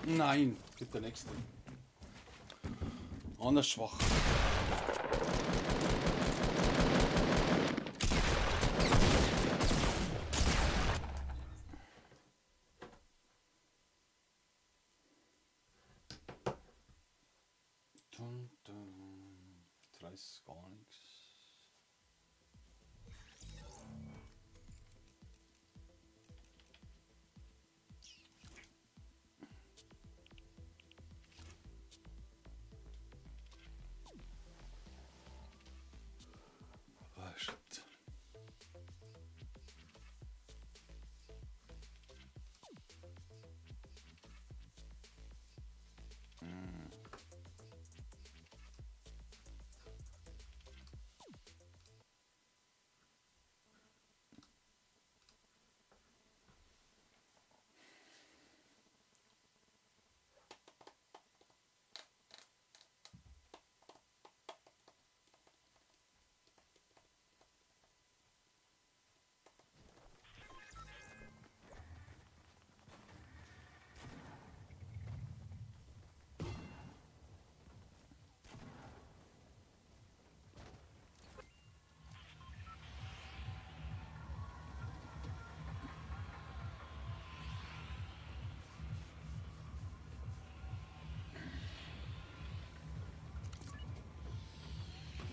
Nein, gibt der nächste. Anders schwach. Und jetzt weiß gar nichts. Ah, shit.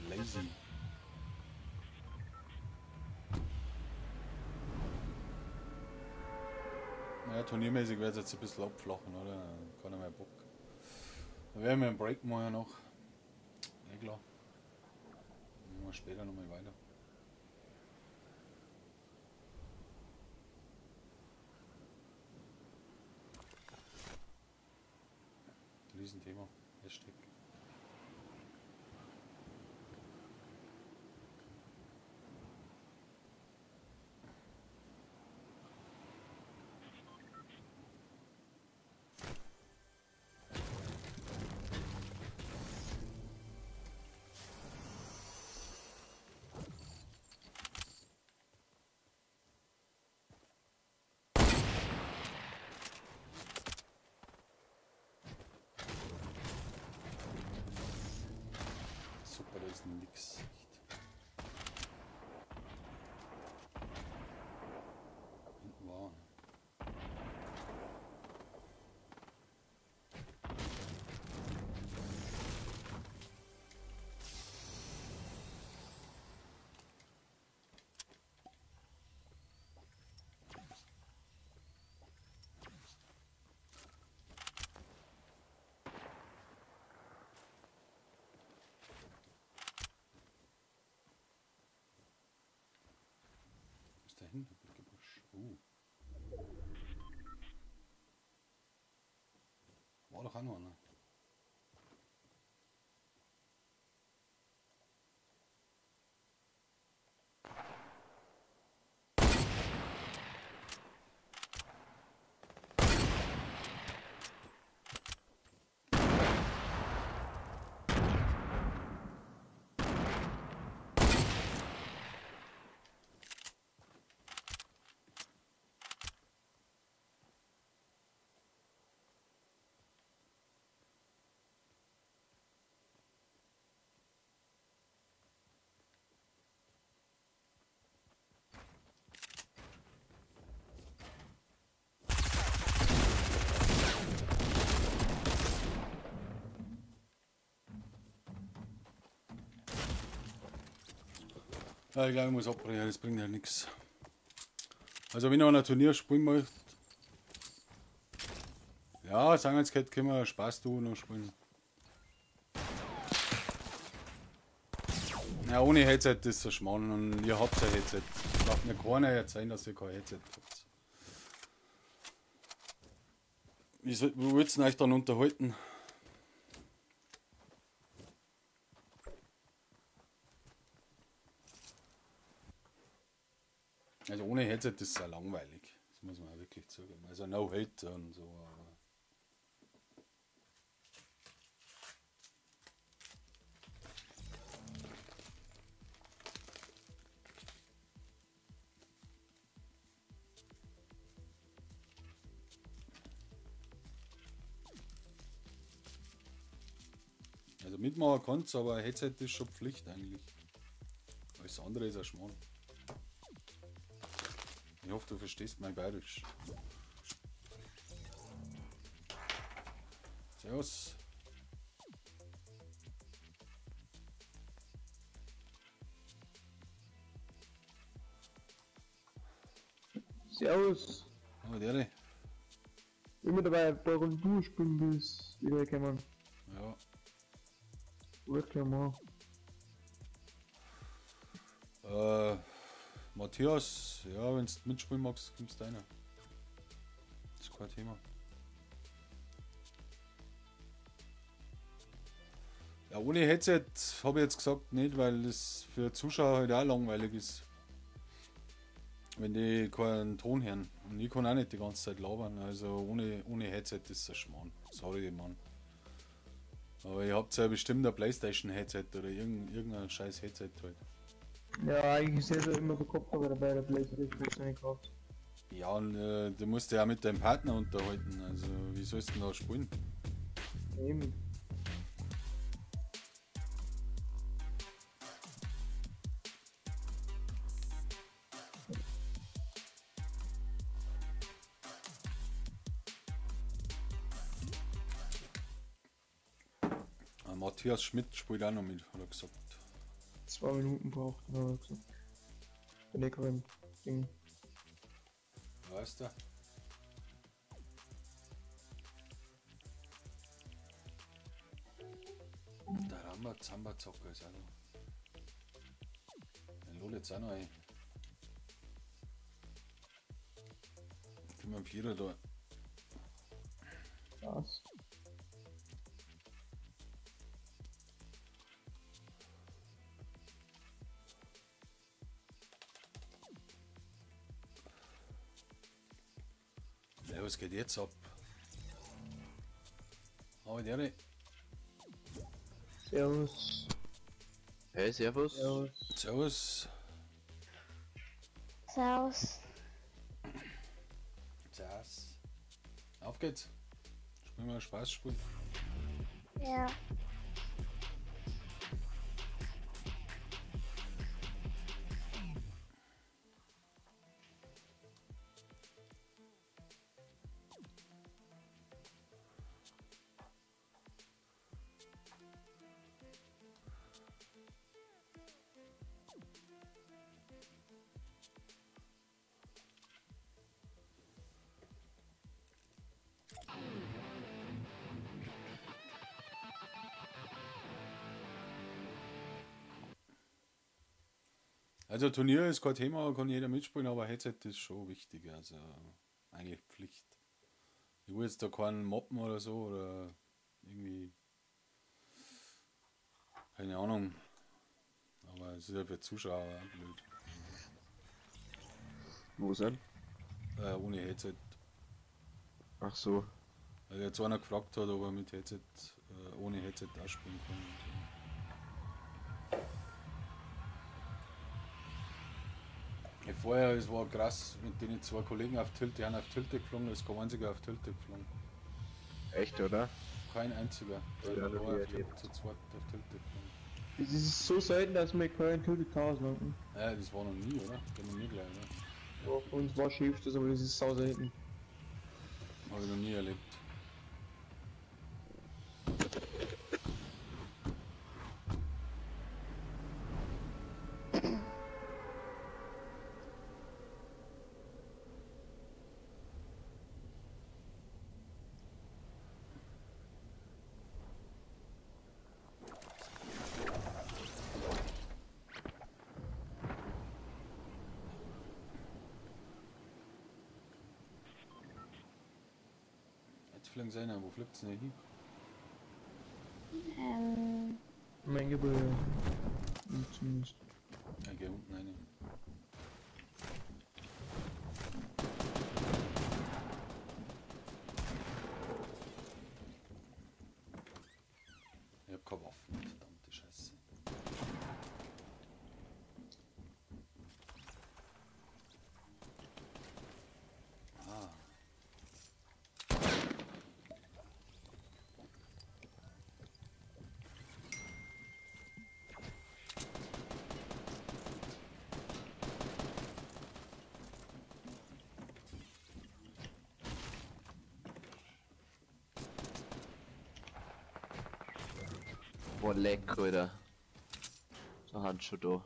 Lazy. Naja, turniermäßig wird es jetzt ein bisschen abflachen, oder? Keiner mehr Bock. Da werden wir einen Break machen noch. Ja klar. Dann machen wir später nochmal weiter. Riesenthema. Hashtag. Super, da ist nix. Hinten war. Ist da hinten? Gebüsch. War doch auch noch einer. Ja, ich glaube, ich muss abbrechen, das bringt ja nichts. Also, wenn ihr an ein Turnier spielen möchtet, ja, Sangerskett können wir Spaß tun und spielen. Ja, ohne Headset ist so schmarrn und ihr habt ein Headset. Darf mir keiner erzählen, dass ihr kein Headset habt. Wie wollt ihr euch dann unterhalten? Also ohne Headset ist es sehr langweilig. Das muss man auch wirklich zugeben. Also no hate und so. Aber also mitmachen kannst, aber ein Headset ist schon Pflicht eigentlich. Alles andere ist ein Schmarrn. Ich hoffe, du verstehst mein Bayerisch. Servus.
Servus.
Aber der,
Immer dabei, ein paar Runden durchspielen, bis wieder kommen.
ja.
Wirklich mal.
Matthias, ja, wenn du mitspielen magst, kommst du rein. Das ist kein Thema. Ja, ohne Headset habe ich jetzt gesagt nicht, weil das für Zuschauer halt auch langweilig ist. Wenn die keinen Ton hören. Und ich kann auch nicht die ganze Zeit labern. Also ohne Headset ist das ein Schmarrn. Sorry, Mann. Aber ihr habt ja bestimmt ein Playstation-Headset oder irgendein scheiß Headset halt.
Ja, eigentlich ist ja immer der Kopfhörer dabei, der Playstation ist nicht gekauft.
Ja, und du musst ja auch mit deinem Partner unterhalten. Also wie sollst du denn da spielen?
Eben.
Matthias Schmidt spielt auch noch mit, hat er gesagt.
2 Minuten braucht, hat er gesagt. Der leckeren Ding.
Weißt du? Der Ramba-Zamba-Zocker ist auch noch. Den lol jetzt auch noch ein. Können wir am Vierer da.
Was?
Ja, was geht jetzt ab? Oh, der.
Servus.
Hey, servus.
Servus.
Servus.
Servus.
Servus. Auf geht's. Spielen wir ein Spaßspiel.
Ja.
Also Turnier ist kein Thema, kann jeder mitspielen, aber Headset ist schon wichtig, also eigentlich Pflicht. Ich will jetzt da keinen mobben oder so oder irgendwie, keine Ahnung, aber es ist ja für Zuschauer auch blöd.
Wo sind?
Ohne Headset.
Ach so.
Weil jetzt einer gefragt hat, ob er mit Headset, ohne Headset auch spielen kann. Ja, vorher, es war krass, mit den 2 Kollegen auf Tilt, die haben auf Tilte geflogen, da ist kein einziger auf Tilte geflogen.
Echt, oder?
Kein einziger.
Ja,
Der
noch
war
nie
auf
erlebt.
zu zweit auf Tilte geflogen.
Es ist so selten, dass wir keinen Tilted Chaos landen.
Ja, das war noch nie, oder? Der noch nie gleich, oder?
Ja, für uns war schief, das, aber das ist sau selten.
Habe ich noch nie erlebt. Jetzt fliegen sie rein, wo fliegt es denn hin?
Mein Gebäude. Zumindest.
Ja, geh unten rein. Ich hab keine Waffen, verdammte Scheiße. Ah.
Boah, leck, Alter. So Handschuh da.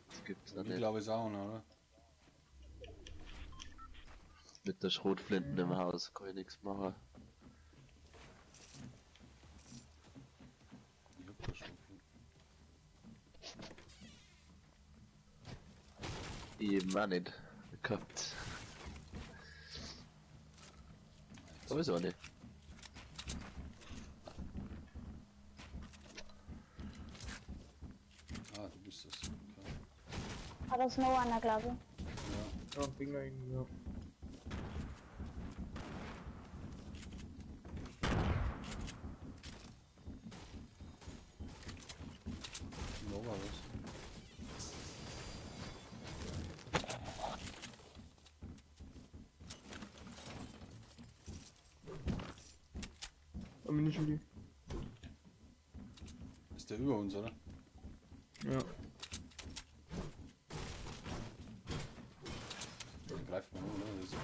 Das gibt's noch
Ich
nicht.
glaube es auch noch, oder?
Mit der Schrotflinten im Haus kann ich nichts machen.
Ich hab da schon viel.
Eben auch nicht gehabt. Sowieso nicht.
Ah, du bist das. Okay.
Ah, da ist noch einer, glaube ich.
Ja.
Ja, Finger irgendwie, ja.
Da war was.
Aber nicht die.
Ist der über uns, oder?
Ja.
Den greift man nur, oder? Das ist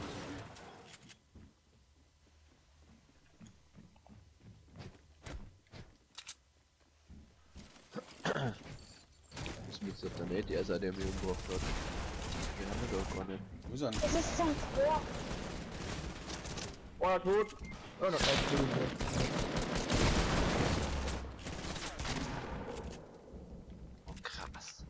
Das müsste doch nicht der sein, der mich umgebracht hat. Wir haben ihn doch gar nicht.
wo ist er denn?
Das ist sein Tor.
Oh, tot! Oh, noch ein Kind.
Oh, krass.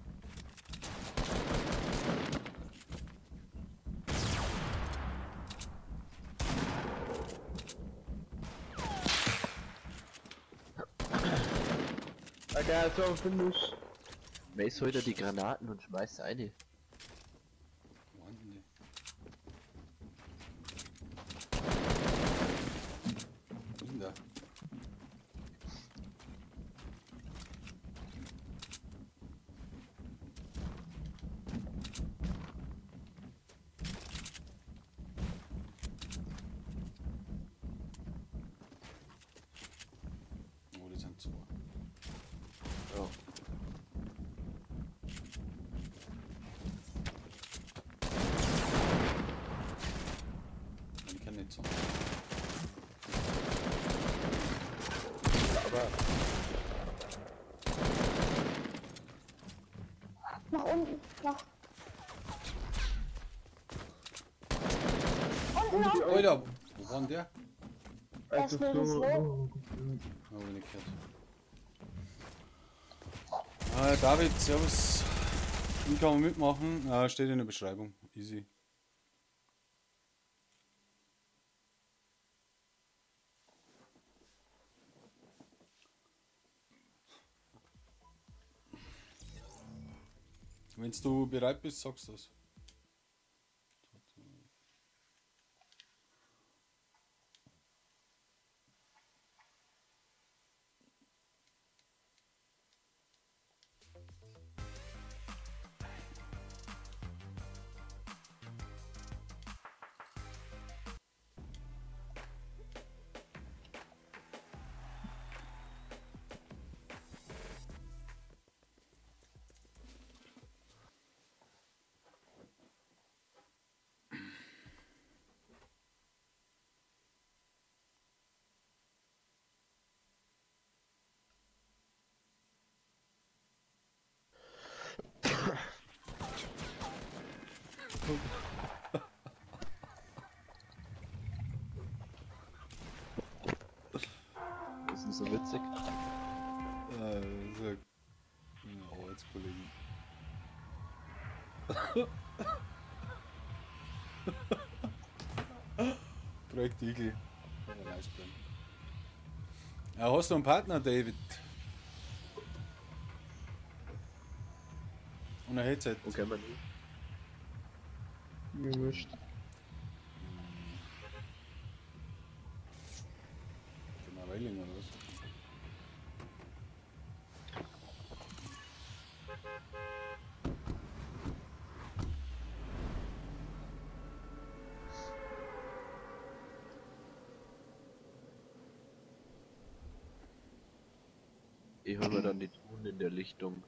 Alter, so finde ich.
Mace heute die Granaten und schmeißt eine.
Wo haben die? Wo ist denn der? Oh, das sind zwei.
Ja.
Ich kann nicht so.
Aber
Nach unten, nach. Unten noch.
Alter, wo war denn der?
Er ist nirgends
so.
wo.
Oh, nicht gehört. Ah, David, servus. Wie kann man mitmachen? Steht in der Beschreibung. Easy. Wenn du bereit bist, sagst du das.
das ist so witzig.
So. Arbeitskollegen. Projekt Igel. Ja, nice plan. Ja, hast du einen Partner, David? Und ein Headset.
Okay, man nicht.
Mir wurscht.
Mal Railing oder was?
Ich hol mir dann die Ton in der Lichtung.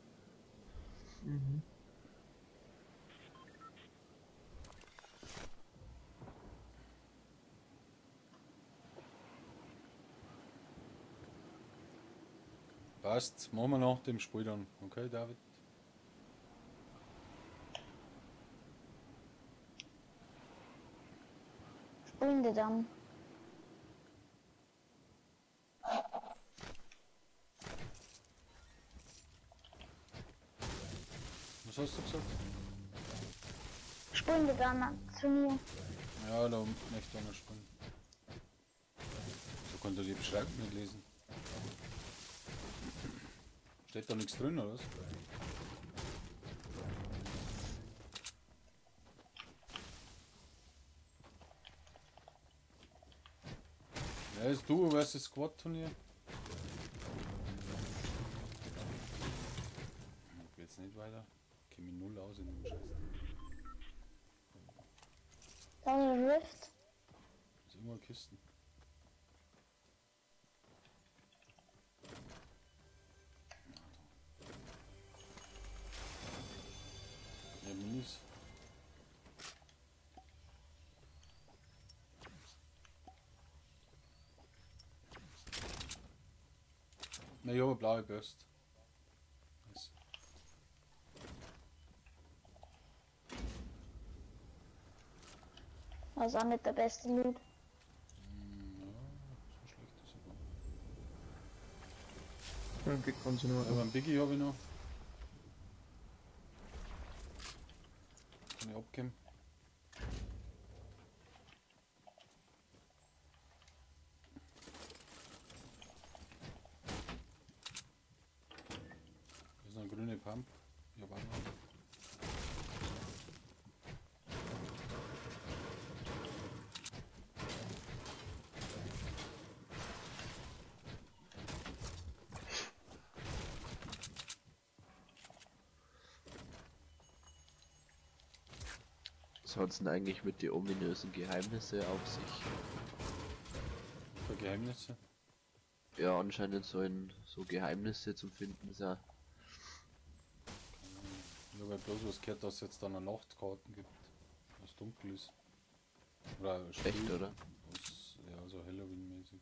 Mhm.
Passt, machen wir nach dem Spiel dann. Okay, David?
Freunde dann.
Was hast du gesagt?
Freunde dann zu mir.
Ja, da möchte einer springen. So konnte die Beschreibung nicht lesen. Steht da nichts drin, oder was? Ja, ist du versus Squad Turnier. Ich geh jetzt nicht weiter. Ich kenne mich null aus in dem Scheiß.
Da ist ein Rift.
Das ist immer Kisten. Ja, Minis. Na, ich habe eine blaue Bürste. Yes.
Das ist auch nicht der beste Loot.
Ja, so schlecht ist er gar nicht.
Dann kriegt man sie nur.
Aber einen Biggie habe ich noch. Kann ich abgeben. Da ist noch ein grüne Pump. Ich habe auch noch.
Was hat's denn eigentlich mit den ominösen Geheimnisse auf sich?
Für Geheimnisse.
Ja, anscheinend sollen so Geheimnisse zum Finden sein.
Ich habe ja bloß was gehört, dass es jetzt dann eine Nachtkarten gibt. Was dunkel ist. Oder ein Spiel,
Echt, oder?
was, ja, so Halloween-mäßig.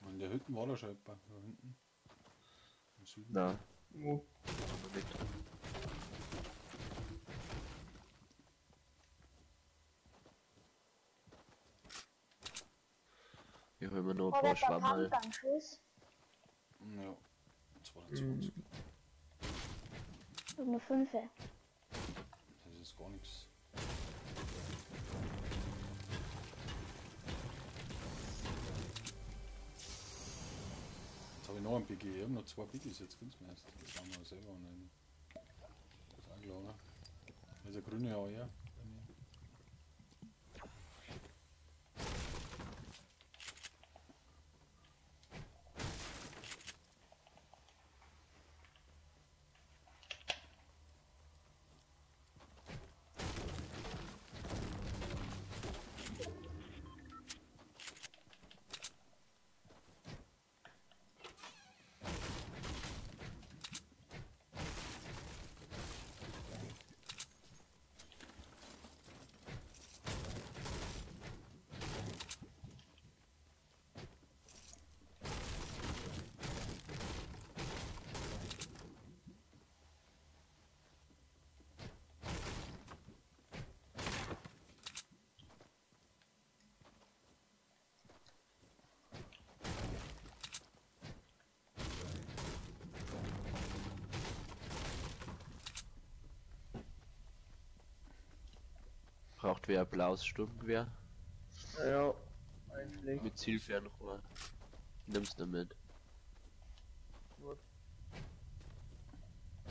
Und der Hütten war da schon etwa, da hinten. Im Süden.
Na,
Wo?
aber nicht. Hier haben wir noch ein
Oder
paar
der
Schwammerl.
Pump am Schluss.
Ja, 22.
Und eine 5.
Das ist gar nichts. Jetzt habe ich noch einen Biggie. Ich habe noch 2 Biggies, jetzt gibt's mir erst. Das haben wir selber nehmen. Das ist auch klar, oder? Das ist ein grüne auch, ja.
Braucht wer ein blaues Sturmgewehr
Ja, eigentlich.
mit Zielfernrohr. Nimm's da mit.
Gut.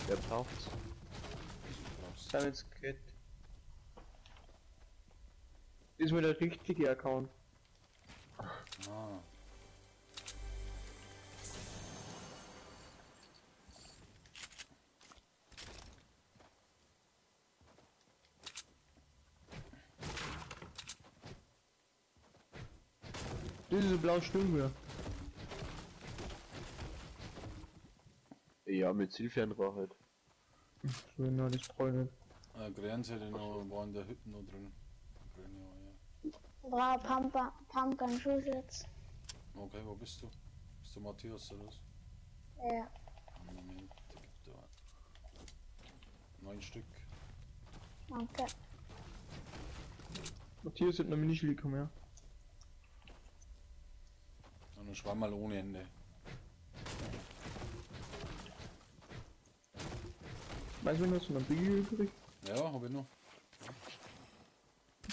Wer braucht's?
Sammelskit. ist mir der richtige Account.
Ah.
Diese blaue Stimme.
Ja, mit Zielfernrohr halt.
So, na, das brauche ich nicht.
Grenze, der noch war in der Hütte noch drin. Grün, ja.
Bra Pumpgun Schuss jetzt.
Okay, wo bist du? Bist du Matthias oder was?
Ja.
Moment, da gibt da 9 Stück.
Danke.
Matthias hat noch Minischli gekommen, ja.
Und ein Schwammerl ohne Ende.
Weißt du, wenn du so eine Biggie übrig?
Ja, hab ich noch.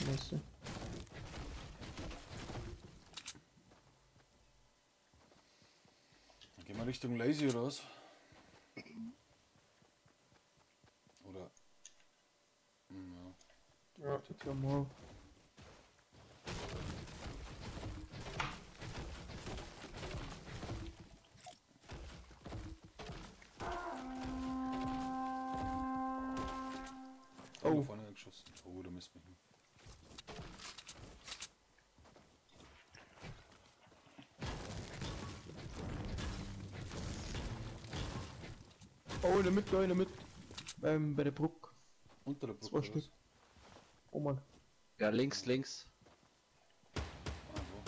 Weißt du.
Dann gehen wir Richtung Lazy oder was? Oder? Ja.
Ja, ja, mal.
Oh, vorne geschossen. Oh, da müsst mich nicht.
Oh, in der Mitte, in der Mitte. Bei der Brücke.
Unter der Brücke.
2
oder
Stück.
was?
Oh Mann.
Ja, links, links.
Ah, wo?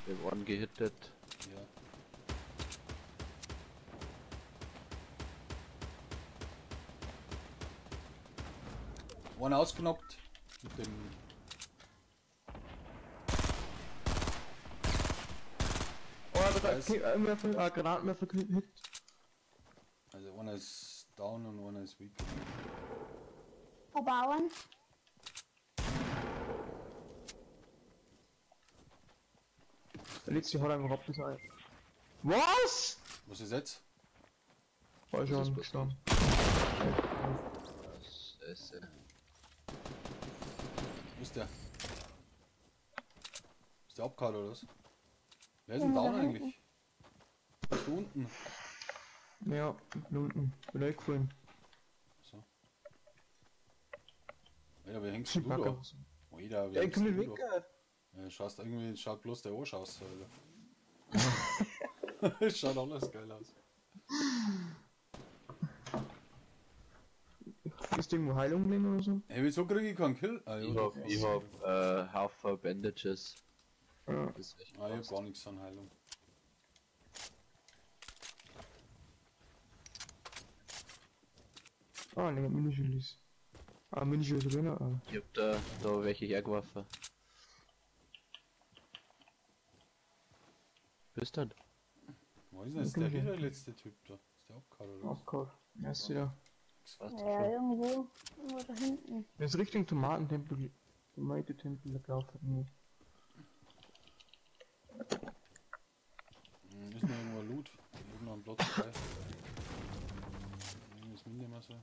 Wir wurden gehittet.
Ja. One ausgenockt mit dem.
Oh, aber da
Weiß.
Granatenwerfer hit.
Also einer ist down und einer ist weak.
Verbauen.
Da liegt die Haut einfach ab, das ein. Was?
Was ist jetzt?
War
ist
schon
passiert?
gestorben.
Scheiße.
Wo ist der? Ist der abgehauen oder was? Wer ist denn down eigentlich? Bist du unten?
Ja, da unten. Bin weggefallen.
So. Alter, wie hängst du da? Alter, wie
Ja, ich
hängst
komm
du
nicht weg.
da? Ja, schaust irgendwie, schaut bloß der Arsch aus, Alter. Es schaut alles geil aus.
Ist irgendwo Heilung nehmen oder so?
Hey, wieso kriege ich keinen Kill? Ah, ja,
Ich hab Haufen Bandages.
Ja.
Das ist echt
ich hab
passt.
gar nichts an Heilung.
Ah, ne, Minischlis. Ah, Minischlis drin, ah.
Ich hab da welche hergeworfen. Bist du denn?
Wo ist denn jetzt der wieder letzte Typ da? Ist der abgehauen oder was?
Abgehauen. Er ist wieder.
Ja, irgendwo da hinten.
Er ist Richtung Tomatentempel. Tomatentempel gelaufen.
Ist noch irgendwo Loot? Irgendwo am Platz frei. Irgendwas mitnehmen wir so.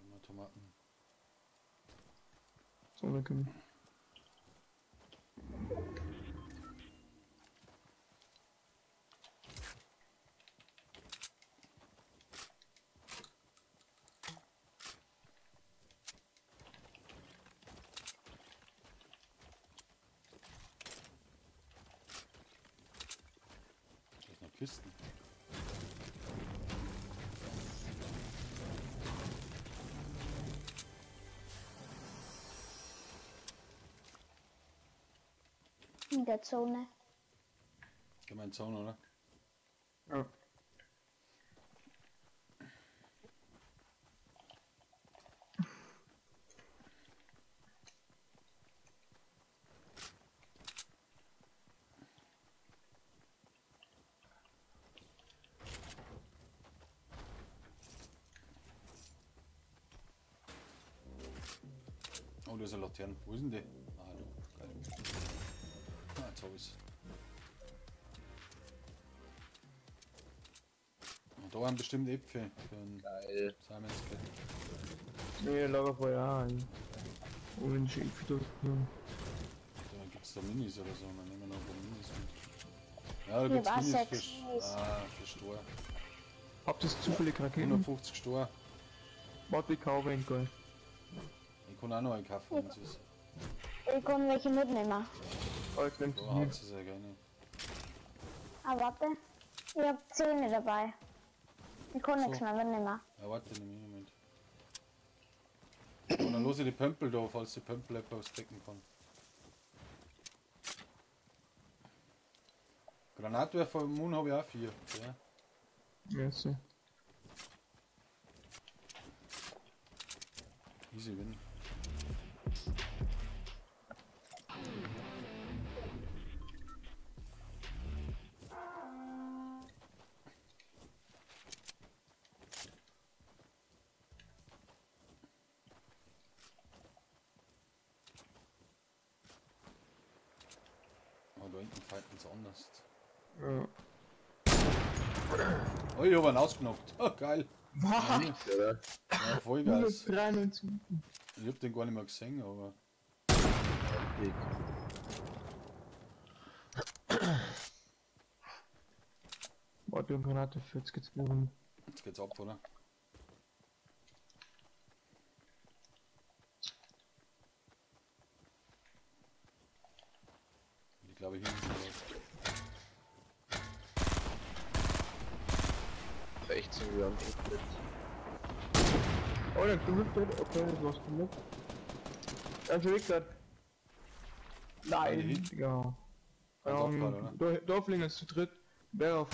Mal Tomaten.
So, da können
Da ist noch Kisten.
In der Zone.
Geh mal in den Zaun, oder?
Ja.
Oh, da ist eine Laterne. Wo ist denn die? Ah, da. Geil. jetzt hab ich's. Und da waren bestimmt Äpfel für ein
Geil.
Simon's-Kit.
Nee, Lagerfeuer auch ein. Und Schäfe dort.
Da gibt's da Minis oder so, dann nehmen wir noch ein paar Minis mit. Ja, da
Hier
gibt's
war
Minis
6
für,
Minis.
für Stor.
Habt ihr zufällig Raketen?
150 Stor.
Warte, ich kaufe einen, geil.
Ich kann auch noch einen kaufen, wenn es ist.
Ich kann welche mitnehmen.
Oh, ich nehm's
Da haut
hier.
sie sehr gerne.
Ah, warte. Ich hab 10 dabei. Ich kann nichts mehr mitnehmen.
Ja, warte einen Moment. Und dann los ich die Pömpel da, falls die Pömpel etwas decken kann. Granatwerfer im Mund habe ich auch 4. Ja.
Merci.
Easy win. Oh, da hinten fighten sie anders.
Ja.
Oh, ich habe einen ausgenockt. Oh, geil.
Was?
Oder?
Ja, voll geil. Ich
193.
hab den gar nicht mehr gesehen, aber.
Dick.
Warte, und Granate für jetzt geht's wohin.
Jetzt geht's ab, oder? Ich glaube, hier hinten raus.
Echt so wie am Endlet.
Oh, der Knüppel. Okay, das war's genug. Er ist schon weg,
Beide
Nein,
hin?
Digga.
Ganz abgehauen, oder?
Dorflinger ist zu dritt. Berg auf.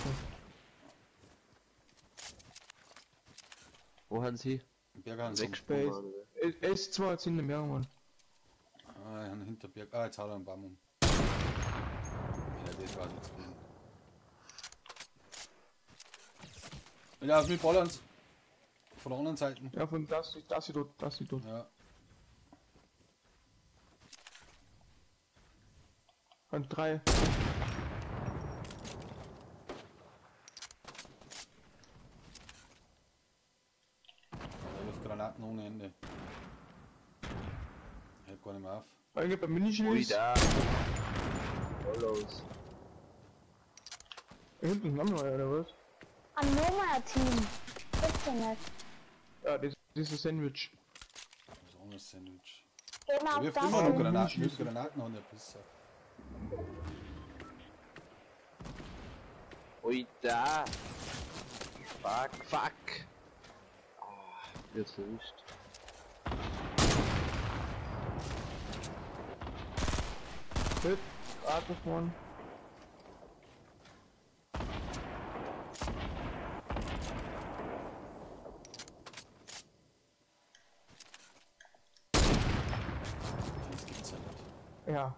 Wo haben sie?
Berghans.
Space. S2 sind im Berg, Mann.
Ah, ein Hinterberg. Ah, jetzt hat er einen Baum um. Ja, das war jetzt drin. Ja, auf mit Balance. Von der anderen Seite.
Ja, von das hier dort.
Ja.
Und 3.
11 Granaten ohne Ende. Hört gar nicht mehr auf.
Eigentlich bei
Ui,
Minischild.
da. Follows.
Hinten ist ein anderer, oder was?
Am Nomad-Team. Bitte nicht.
Ja, das ist ein Sandwich.
Das ist auch ein Sandwich.
Geh
Er
mal auf
wirft
das.
immer noch
Team.
Granaten. Wirft Granaten an der Pisse.
Ui, da. Fuck, fuck. Ah, jetzt erwischt.
Hit. Gratis, Mann.
Das gibt's ja nicht.
Ja.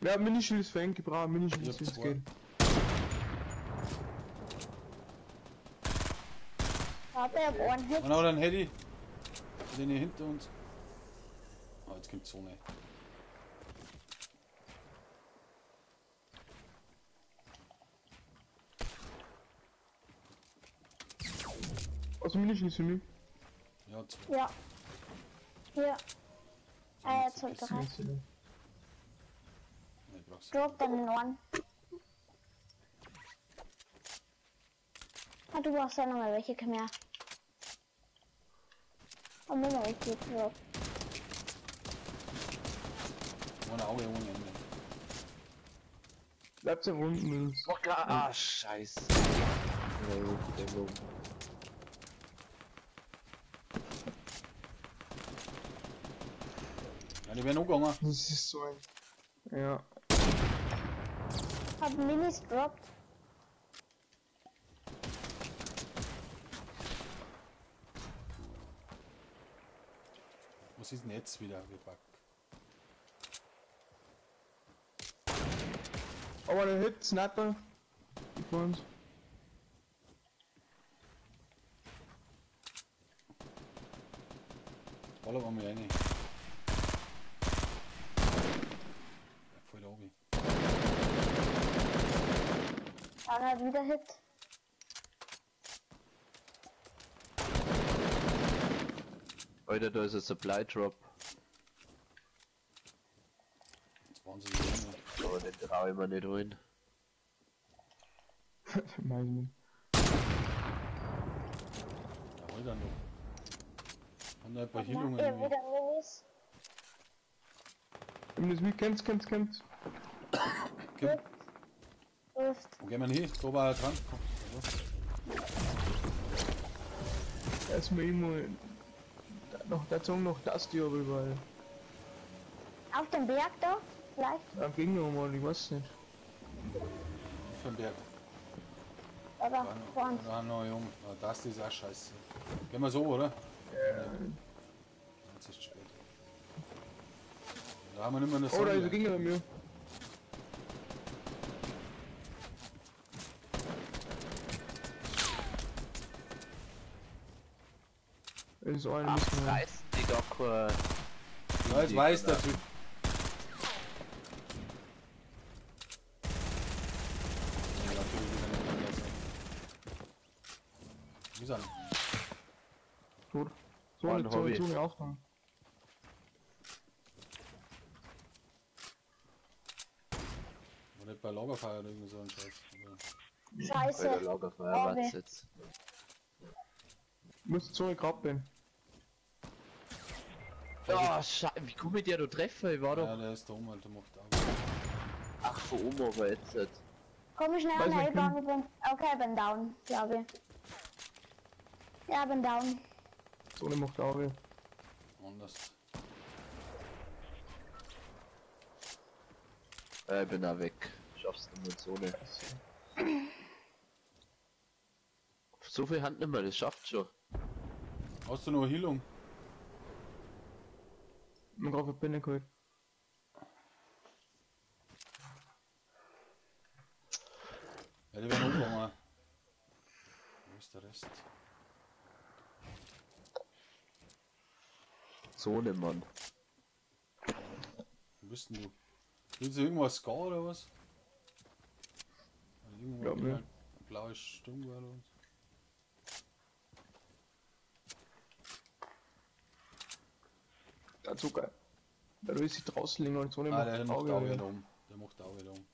Ja, Minischild ist für Enke brav, Minischild
Ich
ist
hab
jetzt
zwei.
geht.
Warte, ich hab einen Hit.
Und auch dann hätte ich den hier hinter uns. Oh, jetzt kommt Zone.
Also Minischild ist für mich.
Ja, zwei.
Ja. Hier. Jetzt sollte
Jetzt-
rein.
Nee, ich brauch's.
Drop den einen. Ah, du brauchst ja noch mal welche, komm her. Und mir noch welche drop.
Ohne Auge, ohne Ende.
Bleibt ja unten, Nils.
Oh, ah, scheiße. Ja, gut, der Lob.
Ja, die werden auch gegangen.
Das ist so ein... Ja.
Hab Minis droppt.
Was ist denn jetzt wieder gepackt?
Aber der Hit, Sniper. Vor uns.
Ballern wir mal rein.
Einer hat wieder Hit.
Alter, da ist ein Supply Drop.
20 Sekunden.
Aber den trau ich mir nicht rein.
Nein,
Ja, hol dann noch. Haben da ein paar Heilungen
Ja,
irgendwie.
wieder Minis.
nimm das mit, kämpft.
Okay.
Luft.
Wo gehen wir hin? Da war er dran. Also.
Erstmal irgendwo. Noch dazu noch das die aber überall.
Auf dem Berg da? Vielleicht?
Am Gegner mal, ich weiß nicht.
Für den Berg.
Oder? Vor uns.
Da noch jung. Ah, das ist auch scheiße. Gehen wir so, oder? Ja. Jetzt ist es spät. Da haben wir nicht mehr eine
Oh, da ist
Sonne.
ein Gegner bei mir. Das ist einer, müssen wir.
Reißen die doch.
Ja, jetzt weiß der Typ. Ja, natürlich wieder nicht anders. Wie ist er?
Tot.
War ein Hobby.
Zone aufmachen.
War nicht bei Lagerfeuer oder irgend so ein Scheiß. Oder?
Bei der
Scheiße.
Lagerfeuer
Oh,
war's
weh.
jetzt.
Muss die Zone grabbeln.
Oh, Scheiße, wie komme ich dir da treffen? Ich war doch.
Ja, der ist da oben, Alter, macht auch.
Ach, von oben aber jetzt.
Komm schnell
Weiß
an,
nicht,
Hellbahn. Ich bin. Okay, ich bin down, glaube ich. Ja, ich bin down.
Zone macht auch weh.
Anders.
Ich bin auch weg. Schaffst du mit Zone. So viel Hand nicht mehr, das schafft schon.
Hast du noch Heilung?
Man braucht eine Pinne geholt.
Ja, die werden umgekommen. Wo ist der Rest?
Zone, Mann.
Wo bist denn du? Willst du irgendwas Ska oder was? Oder irgendwo
Ja,
mal
ne.
blaue Sturm oder was?
Ja, so geil. Da ist sie draußen liegen und Zone
Ah, der
macht
macht
Auge.
auch
weh.
wieder um. Der macht auch wieder um.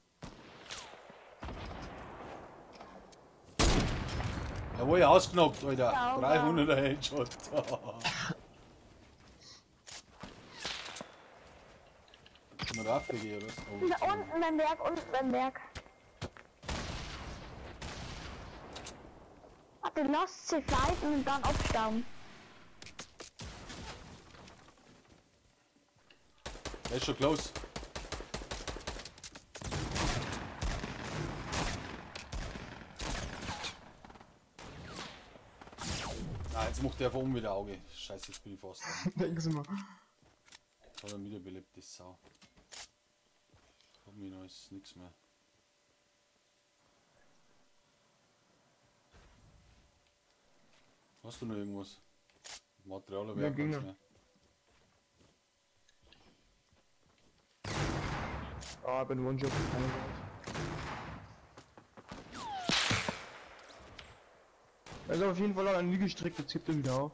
Jawohl, ausgenockt, Alter.
Sauber.
300er Headshot. Ist eine Waffe hier, oder? Oh,
Da unten beim Berg, unten beim Berg. Warte, lost sie flighten und dann abstauben.
der ist schon close. Ah, jetzt macht der von oben wieder Auge. Scheiße, jetzt bin ich fast dran.
Denken Sie mal.
Jetzt hat er wieder belebt, das Sau. Hab mich noch ist nix mehr. Hast du noch irgendwas? Material oder
Ja,
Werk
ging
mehr?
noch. Ah, ich bin One-Job. Also auf jeden Fall auch ein Liegestreck, jetzt hebt er wieder auf.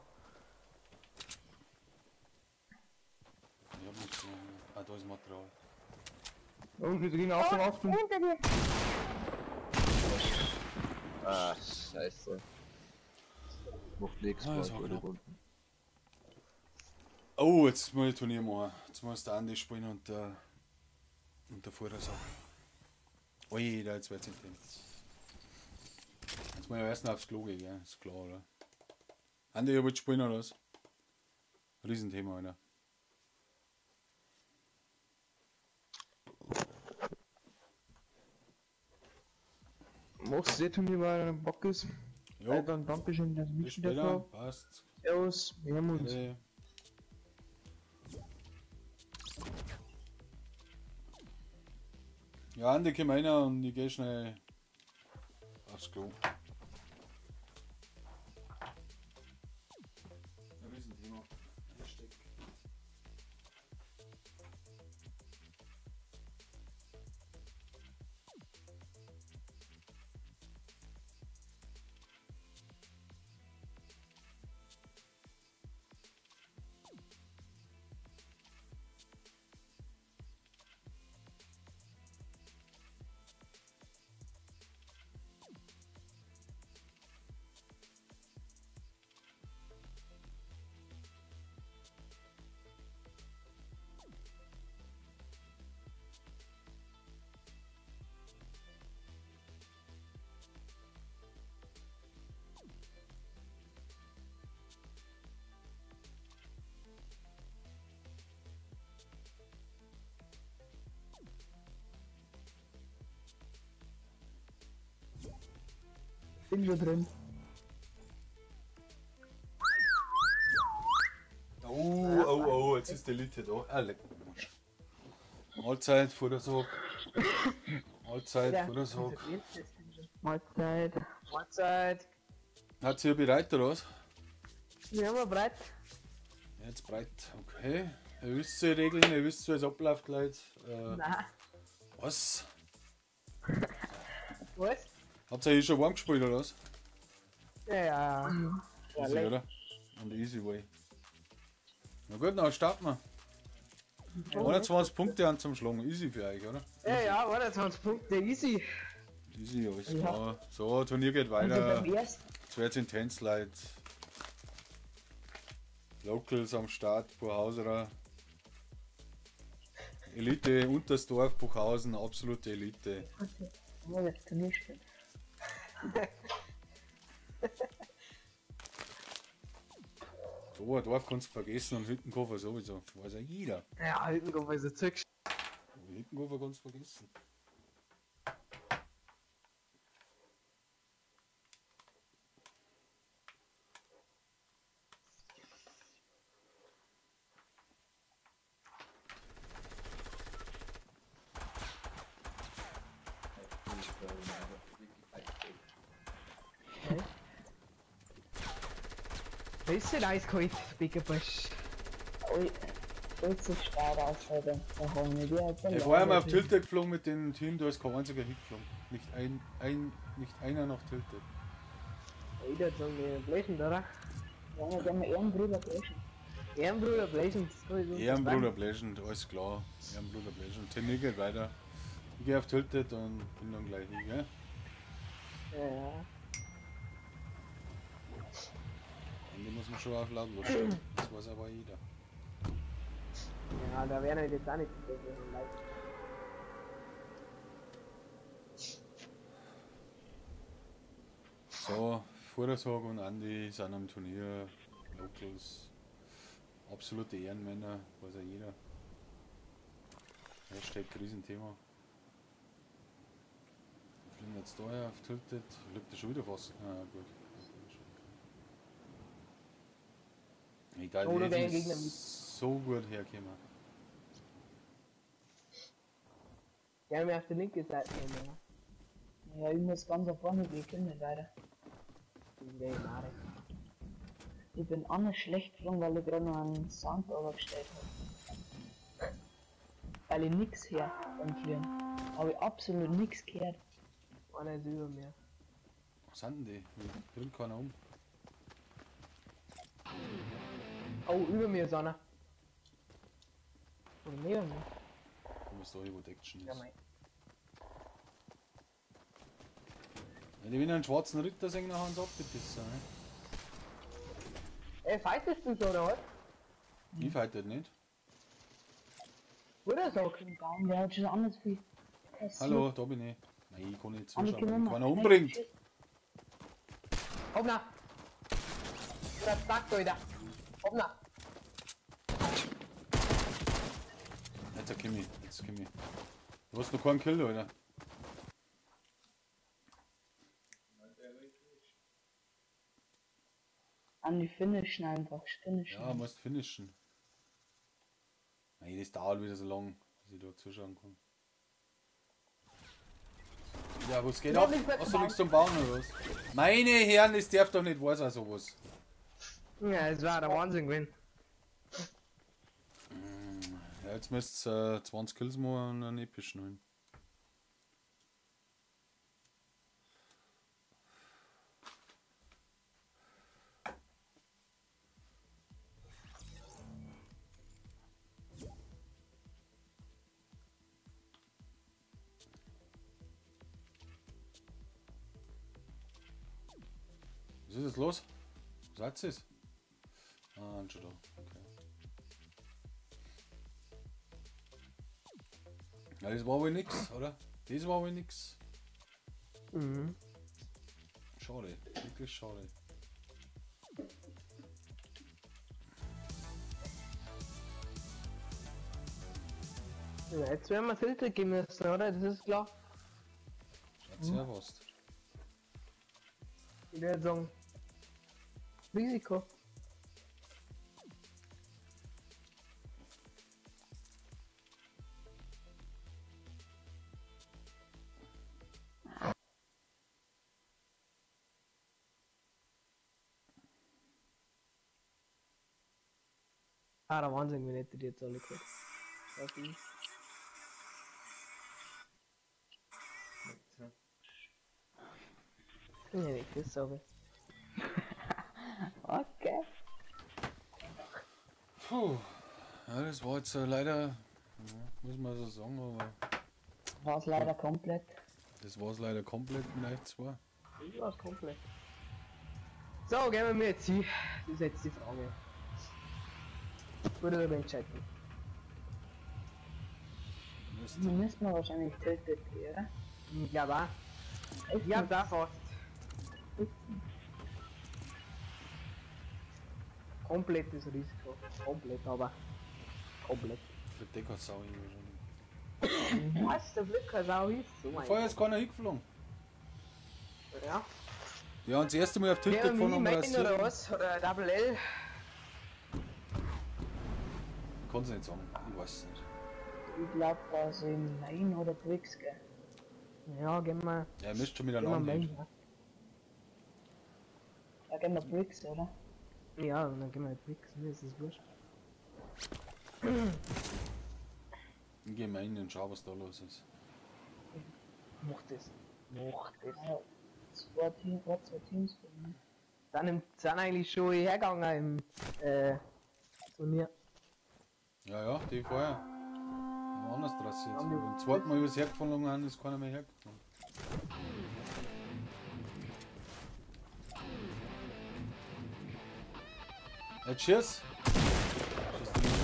Ich hab nichts mehr. Ah, da ist Material.
Da unten ist der Gegner auf dem Aufzug.
Hinter dir.
Ah, scheiße. Macht nix,
Ah, das
Mann,
war
da
knapp.
unten.
Oh, jetzt muss ich Turnier machen. Jetzt muss der Andi spielen und der Vorder Sache. Ui, da jetzt wird's intens. Jetzt muss ich erst noch aufs Klo gehen, gell? Ist klar, oder? Andi, ihr wollt spielen oder was? Riesenthema, Alter.
Machst du das Turnier, weil er Bock ist?
Jo,
Dann Dankeschön, dass du
bis
mitgespielt
später.
hast.
Passt.
Servus, wir haben uns.
Bitte. Ja, Andi, komm rein und ich geh schnell aufs Klo. Riesenthema. Hashtag.
Bin schon drin.
Oh, jetzt ist die Elite da. Ah, leck mich am Arsch. Mahlzeit vor der Sorg. Mahlzeit vor der Sorg.
Mahlzeit. Mahlzeit.
Hat sie bereit oder was?
Ja, mal bereit.
Jetzt breit, okay. Ihr wisst die Regeln, ihr wisst, wie es abläuft gleich.
Nein.
Was?
Was?
Habt ihr hier schon warm gespielt oder was?
Ja.
Easy, oder? Und easy way. Na gut, dann starten wir. 21 Punkte an zum Schlagen, easy für euch, oder?
Ja, 21 Punkte, easy.
Easy, alles klar. So, Turnier geht weiter. Jetzt wird's intens, Leute. Locals am Start, Buchhauserer. Elite, Untersdorf, Buchhausen, absolute Elite. So, ein Dorf kannst du vergessen und Hüttenkoffer sowieso. Weiß ja jeder.
Ja, Hüttenkoffer ist ein Zück.
Hüttenkoffer kannst du vergessen.
Ist ja eiskalt, Bigger Bush.
Ui, das ist schwer aushalten. Da haben wir die jetzt
Ich war einmal auf Tilted geflogen mit dem Team, da ist kein einziger hingeflogen. Nicht einer nach Tilted.
Ich würde sagen, wir bläschen, oder?
Ja, wir gehen Ehrenbrüder Bläschen.
Ehrenbruder bläschen.
Ehrenbruder Blazend, alles klar. Ehrenbruder Blazend. Turnier geht weiter. Ich gehe auf Tilted und bin dann gleich hin, gell?
Ja.
Ende muss man schon auf lautlos stellen. Das weiß aber jeder.
Ja, da wären wir jetzt auch nicht so leicht.
So, Vordersog und Andi sind am Turnier. Locals. Absolute Ehrenmänner, weiß ja jeder. Hashtag Riesenthema. Wir fliegen jetzt daher auf Tilted. Liegt der schon wieder fast? Ah, gut. Egal,
Oder
die
der
ist
Gegner
so gut hergekommen.
Gerne mehr auf die linke Seite nehmen.
Ja, ich muss ganz nach vorne gehen, ich kann nicht weiter. Ich bin auch nicht schlecht geflogen, weil ich gerade noch einen Sound gestellt habe. Weil ich nix höre beim Fliegen. Habe ich absolut nix gehört.
Einer ist über mir.
Was sind denn die? Bringt keiner um.
Oh, über mir ist einer. Oder neben mir.
Du musst da, wo die Action ist.
Ja, mein.
Wenn ich wieder einen schwarzen Ritter sehen, nachher uns abgebissen. Ne?
Ey, fightest du so, oder was?
Ich fighte nicht.
Oder so?
Down, der hat schon anders viel.
Hallo, da bin ich. Nein, ich kann nicht
Andi,
zuschauen,
komm
wenn
mal.
keiner umbringt.
Hoppla! Das sagt Leute. Hoppla!
Jetzt komm ich, jetzt komm ich. Du hast noch keinen Kill, oder?
An die Finishen einfach, finishen.
Ja, musst finishen. Nein, das dauert wieder so lang, bis ich da zuschauen kann. Ja, was geht ab? Hast du nichts zum Bauen oder was? Meine Herren, das darf doch nicht wahr sein, sowas.
Ja, es war der Wahnsinn gewesen.
Ja, jetzt müsst ihr 20 Kills machen und einen epischen holen. Was ist jetzt los? Seid ihr es? Ah, schon da. Okay. Ja, das war wohl nix, oder? Das war wohl nix.
Mhm.
Schade, wirklich schade.
Ja, jetzt werden wir Filter gehen müssen, oder? Das ist klar.
Schaut sehr fast.
Ich würde sagen, Risiko. Ah, der Wahnsinn, wenn hätte die jetzt alle kurz. Ja, nicht das sagen.
Okay.
Puh. Ja, das war jetzt leider, ja, muss man so sagen, aber
War's leider komplett.
das war es leider komplett mit euch zwei.
Ich war's komplett. So, gehen wir mir jetzt hin. Das ist jetzt die Frage. Würde darüber entscheiden.
Dann müssen wir wahrscheinlich tötet gehen, oder?
Ich glaube auch. Ich hab da fast. Komplettes Risiko. Komplett, aber. Komplett.
Für Deckersau irgendwie schon.
Was der Blicker Sau ist? So mein
Vorher ist keiner hingeflogen.
Ja.
Die haben das erste Mal auf Tilted
Der
von
Mini-Main
rasiert.
oder was? Oder Double L?
Ich kann es nicht sagen, ich weiß es nicht.
Ich glaube, da sind Main oder Bricks, gell?
Ja, gehen wir.
Ja, ihr müsst schon
Gehen wir
miteinander
Main.
reden.
Da gehen wir Bricks, oder?
Ja, und dann gehen wir Bricks. Mir ist es wurscht.
Ich geh mal in und schau, was da los ist.
Mach das. Mach das.
Ja, zwei Teams.
Sind eigentlich schon hergegangen im Turnier.
Ja, ja, die vorher. Woanders rasiert.
Haben die-
Beim zweiten Mal, wie sie hergeflogen haben, ist keiner mehr hergekommen. Jetzt schieß! Schieß du nicht?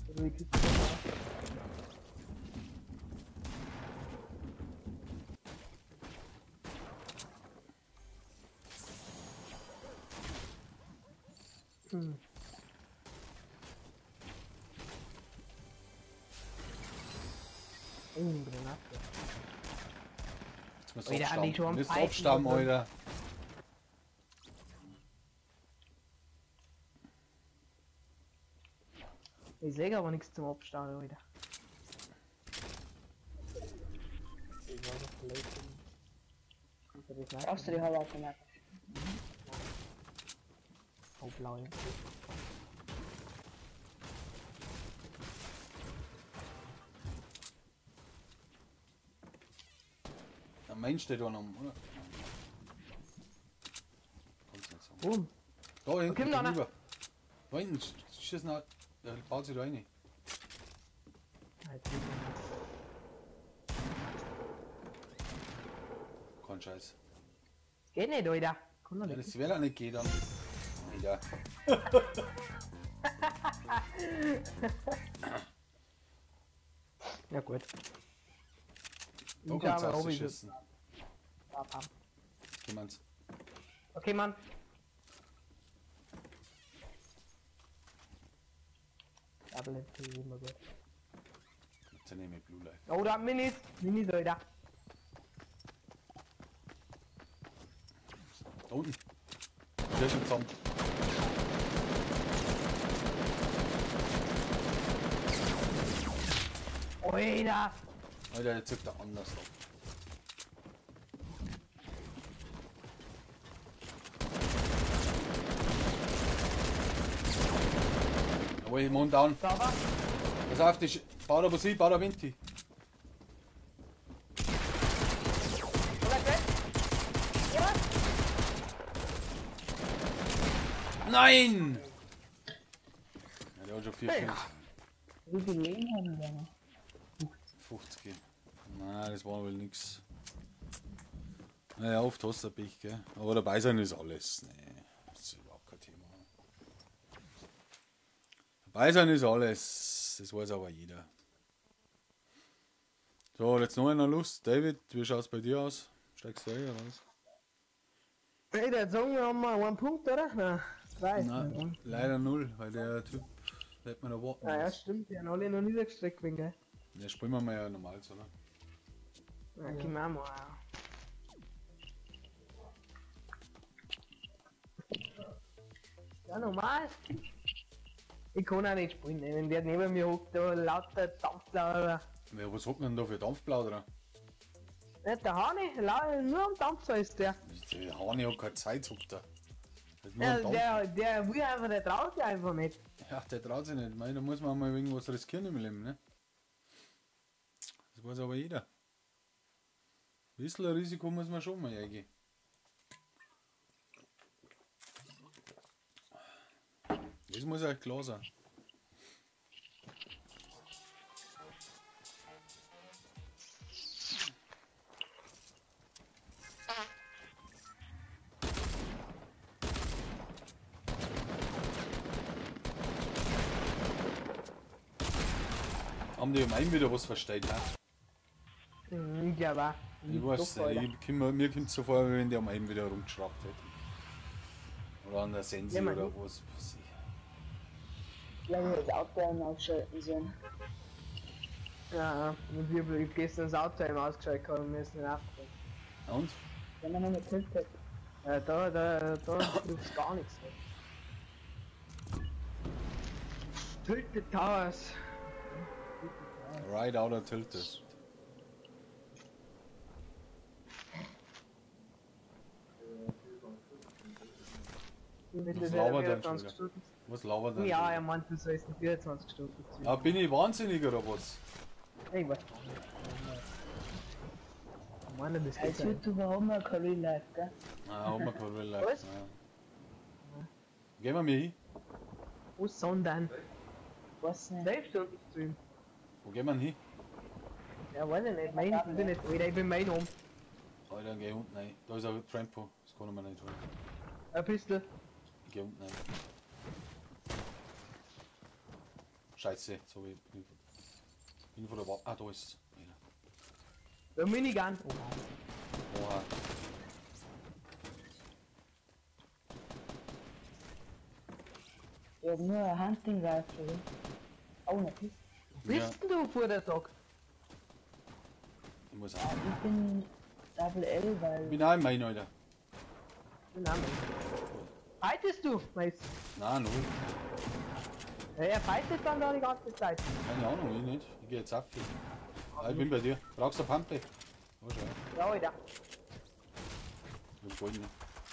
Ja, okay.
Hm. Oh, Granate.
Jetzt müssen
Wieder an die Turm
Müsst
pfeifen,
aufstammen,
oder?
Alter.
Ich sehe aber nichts zum Abstauern, Alter.
Brauchst du die Halbautomat?
Oh, blau. Ja.
Der Main steht da noch, oder? Kannst nicht sagen.
Boom.
Da hinten,
Komm da
gegenüber. Da hinten, schießen halt. Der baut sich da rein. Kein Scheiß.
Geht nicht, Alter. Kann doch
Ja,
nicht.
das will auch nicht gehen dann. Ja.
Ja, gut.
Da
Ich
kannst du
habe auch
rausschießen.
wieder.
Jemand.
Okay, Mann. Double L ist immer gut.
Jetzt nehme ich Blue Light.
Oh, da Minis. Minis, Alter.
Da unten. Der schon zusammen.
Alter.
Alter, jetzt zückt er anders ab. Jawohl, Mond down.
Sauber.
Pass auf, die bau da Musik, bau da Winti.
Oder weg. Ja.
Nein! Ja, der hat schon 4
Hey.
Kills.
Wie viel Leben haben wir noch?
50. Nein, das war wohl nix. Naja, oft hast du ein Pech, gell? Aber dabei sein ist alles. Nee, das ist überhaupt kein Thema. Dabei sein ist alles. Das weiß aber jeder. So, jetzt noch einer Lust. David, wie schaut es bei dir aus? Steigst du ein oder was?
Hey, der sagen wir haben mal einen Punkt, oder? Nein, 2.
Nein, leider 0, weil der Typ hätte man da warten
Ah, ja,
müssen.
stimmt. Die haben alle noch niedergestreckt, wenn, gell?
Ja, spielen wir mal ja normal, oder?
Ja, gehen wir auch mal. Ja. Ja, normal. Ich kann auch nicht spielen, ne? Wenn der neben mir hockt, da lauter Dampfplauderer.
Ja, was hat man denn da für Dampfplauderer?
Nicht der Hani, nur am Dampfer ist der.
Der Hani hat keine Zeit, sagt er. Der hat nur einen Dampf.
Der will einfach, der traut sich einfach nicht.
Ja, der traut sich nicht. Mei, da muss man mal irgendwas riskieren im Leben, ne? Das weiß aber jeder. Ein bisschen ein Risiko muss man schon mal eingehen. Das muss euch klar sein. Haben die um einen wieder was versteht, ne?
Ja, aber.
Ich weiß, mir kommt es so vor, wie wenn der um einen wieder rumgeschraubt hätte. Oder an der Sensi
Ja,
oder was.
Ich glaube, das Auto ausschalten sollen.
Ja, und ich hab gestern das Auto eben ausgeschaltet gehabt und mir ist nicht aufgefallen.
Und?
Wenn man noch mit Tilt hat.
Da trifft gar nichts. Tilted Towers.
Right out of Tilted. Was labert denn schon wieder? Was labert denn?
Ja, er meint, du sollst in 24 Stunden ziehen.
Ja, bin ich wahnsinnig oder was?
Ich weiß nicht. Ich meine, das geht
Als YouTuber haben wir kein Real Life, gell?
Ah, haben wir kein Real Life.
Was?
Ja. Gehen wir mir hin?
Wo sondern?
Was nicht?
11 Stunden zu ihm.
Wo gehen wir hin?
Ja, weiß ich nicht. Ich bin nicht, ich bin mein um.
Alter, geh unten rein. Da ist ein Trampo. Das kann man nicht holen.
Ein Pistol.
Ich geh unten rein. Scheiße, so wie. Bin von der Waffe. Ah, da ist es.
Der Minigun.
Oha.
Ich hab nur ein Hunting Rifle. Auch noch nicht.
Bist du vor der Tag?
Ich muss
Ja,
auch.
ich bin Double L, weil.
Ich bin auch in mein, Alter.
Fightest du, Meister?
Nein, null.
Ja, er fightet dann da die ganze Zeit.
Keine Ahnung, ich nicht. Ich geh jetzt auf. Ah, ich bin bei dir. Brauchst du eine Pampe? Oh, schau.
Ja, Alter.
Ich hab goldene.
Ah,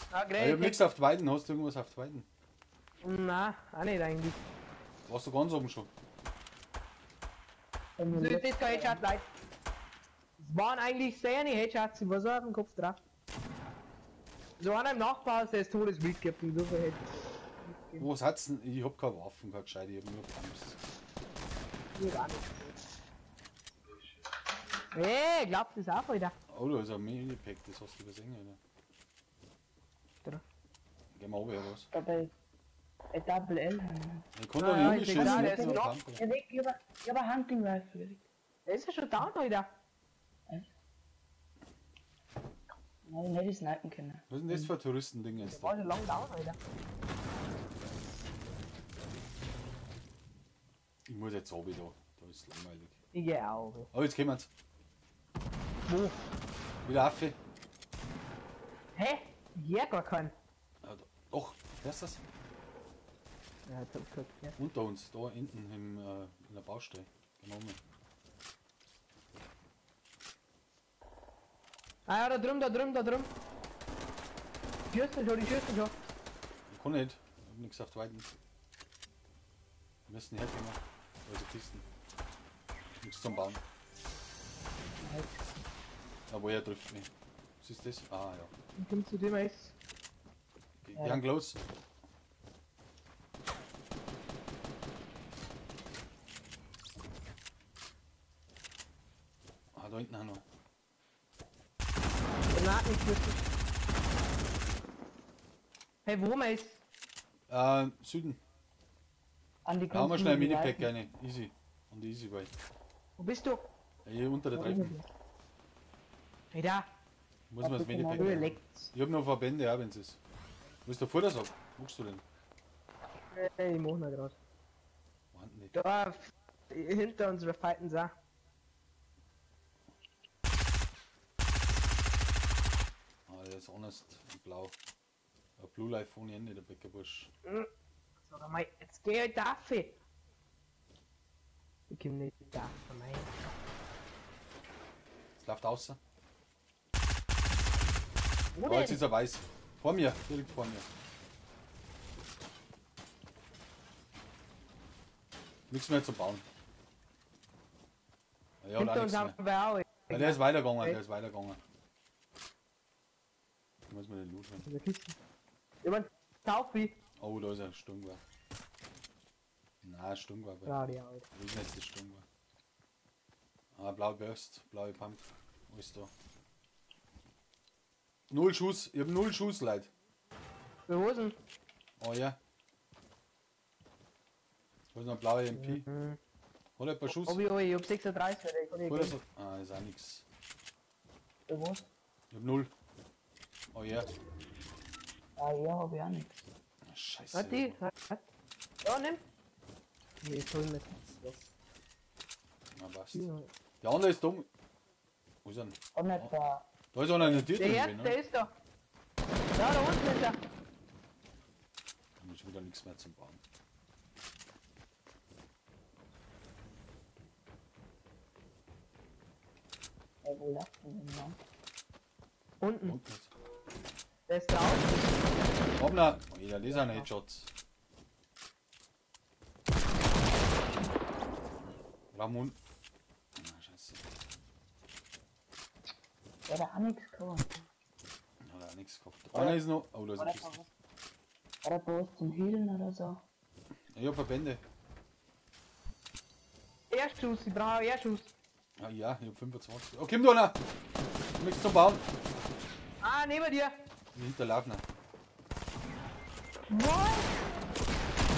Ich hab
great.
nichts auf Weiden. Hast du irgendwas auf Weiden?
Nein, auch nicht eigentlich.
Warst du ganz oben schon?
Das ist kein Headshot, Leute. Es waren eigentlich sehr eine Headshots, ich war so auf dem Kopf drauf. So einer im Nachbar, der ist todeswild gehabt und so viel Headshots.
Was hat's denn? Ich hab keine Waffen, keine gescheite, ich hab nur Pumps.
Ich gar nicht. Hey, glaubt das auch, Alter.
Oh, da ist ein Mini-Pack, das hast du gesehen, Alter.
Da.
Gehen wir runter, oder was?
Dabei. Ein Double L.
Ich kann
Ah,
doch
ja,
nicht
ich denk,
umschießen,
der
mit
ist
nur
noch-
Pumpe.
Ja, weg, ich hab ein Hunting Rifle.
Der ist ja schon down, Alter.
Nein, ich hätte ich snipen können.
Was ist denn das für ein Touristending jetzt?
Der war schon lang down, Alter.
Ich muss jetzt runter da. Da ist es langweilig.
Ich geh auch.
Oh, jetzt kommen wir's.
Wo?
Wieder auf. Ja,
Hä? Hier gar keinen.
doch, wer ist das?
Ja, jetzt hab ich gehört, ja.
Unter uns, da hinten in der Baustelle. Genau.
Ah ja, da drüben, da drüben, da drüben. Die Schüsse schon, die Schüsse schon.
Ich kann nicht. Ich hab nichts auf die Weiden. Wir müssen herkommen. Also Kisten. Nichts zum Bauen. Aber er trifft mich. Was ist das? Ah ja.
Und komm zu dem Eis.
Die haben los. Ah, da hinten auch noch.
Granatenschüsse. Hey, wo Eis?
Süden.
An die
Da haben wir schnell ein
Kunden
Minipack,
greifen.
eine. Easy. Und die Easy Way.
Wo bist du?
Hier unter der Treppe.
Hey, da.
Muss man das
Ach,
Minipack
genau.
nehmen.
Leckt's.
Ich hab noch Verbände, auch wenn es ist. Wo ist der Vordersack? Wo guckst du denn?
Hey, ich mach noch grad.
Warte nicht.
Da, hinter uns, wir fighten auch.
Ah, der ist honest und blau. Ein Blue Life ohne Ende, der Bäckerbusch.
Sag mal, jetzt geh halt dafür. Ich komm nicht da von mir.
Es läuft außer.
Wo
Oh, jetzt
denn?
ist er weiß. Vor mir, direkt vor mir. Nichts mehr zu bauen. Ja, oder
Hinter uns
nichts
haben
mehr.
wir auch.
Ja, der ist weitergegangen, der ist weitergegangen. Ich muss mir den Loot holen.
In der Kiste. Jemand Taufi.
Oh, da ist er, Sturmgewehr. Na, Sturmgewehr.
Ja, die Arbeit.
Wie ist denn jetzt das Sturmgewehr? Ah, blaue Burst, blaue Pump. Wo ist da? 0 Schuss, ich hab 0 Schuss, Leute.
Wir Hosen.
Oh ja. Wo ist noch blaue MP? Hat er ein paar Schuss?
Ich hab 36, ich kann
Oder
nicht
so? Ah, ist auch nix.
Du was?
Ich hab 0. Oh ja.
Ah ja, hab ich auch nichts.
Ah, Scheiße.
Warte, warte. Ja, nimm. Nee, ich hol mit.
Na, passt. Der andere ist dumm. Wo ist er denn?
Und nicht da.
Da ist einer in der Tür
Der
drin,
erste
ne?
ist da. Ja, da unten ist er.
Da ist wieder nichts mehr zum Bauen.
Ey, wo läuft denn der Mann?
Unten.
Und jetzt.
Der ist drauf.
Hoppla! Oh, jeder, das sind Headshots. Ramon. Ah, scheiße.
Der hat auch nichts gehabt.
Hat er auch nichts gehabt. Einer ist noch. Oh, da ist
War
ein
der
Kiste.
War der was zum Healen oder so?
Ich hab Verbände.
Erstschuss, ich brauche Erstschuss.
Ah ja, ich hab 25. Oh, komm da einer! Nichts zum Bauen.
Ah, neben dir.
Hinterlaufen.
Was?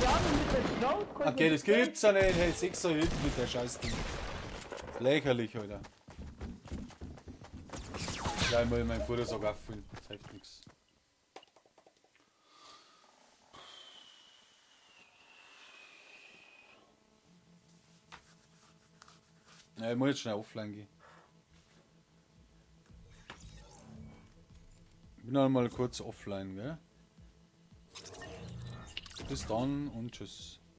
Wir haben ihn mit der Schnauze.
Okay, das gibt's ja nicht. Hey, 6er Hit mit der scheiß Ding. Lächerlich, Alter. Ja, ich muss meinen Futtersack auffüllen. Das hilft nichts. Ja, ich muss jetzt schnell offline gehen. Ich bin noch mal kurz offline, gell? Bis dann und tschüss.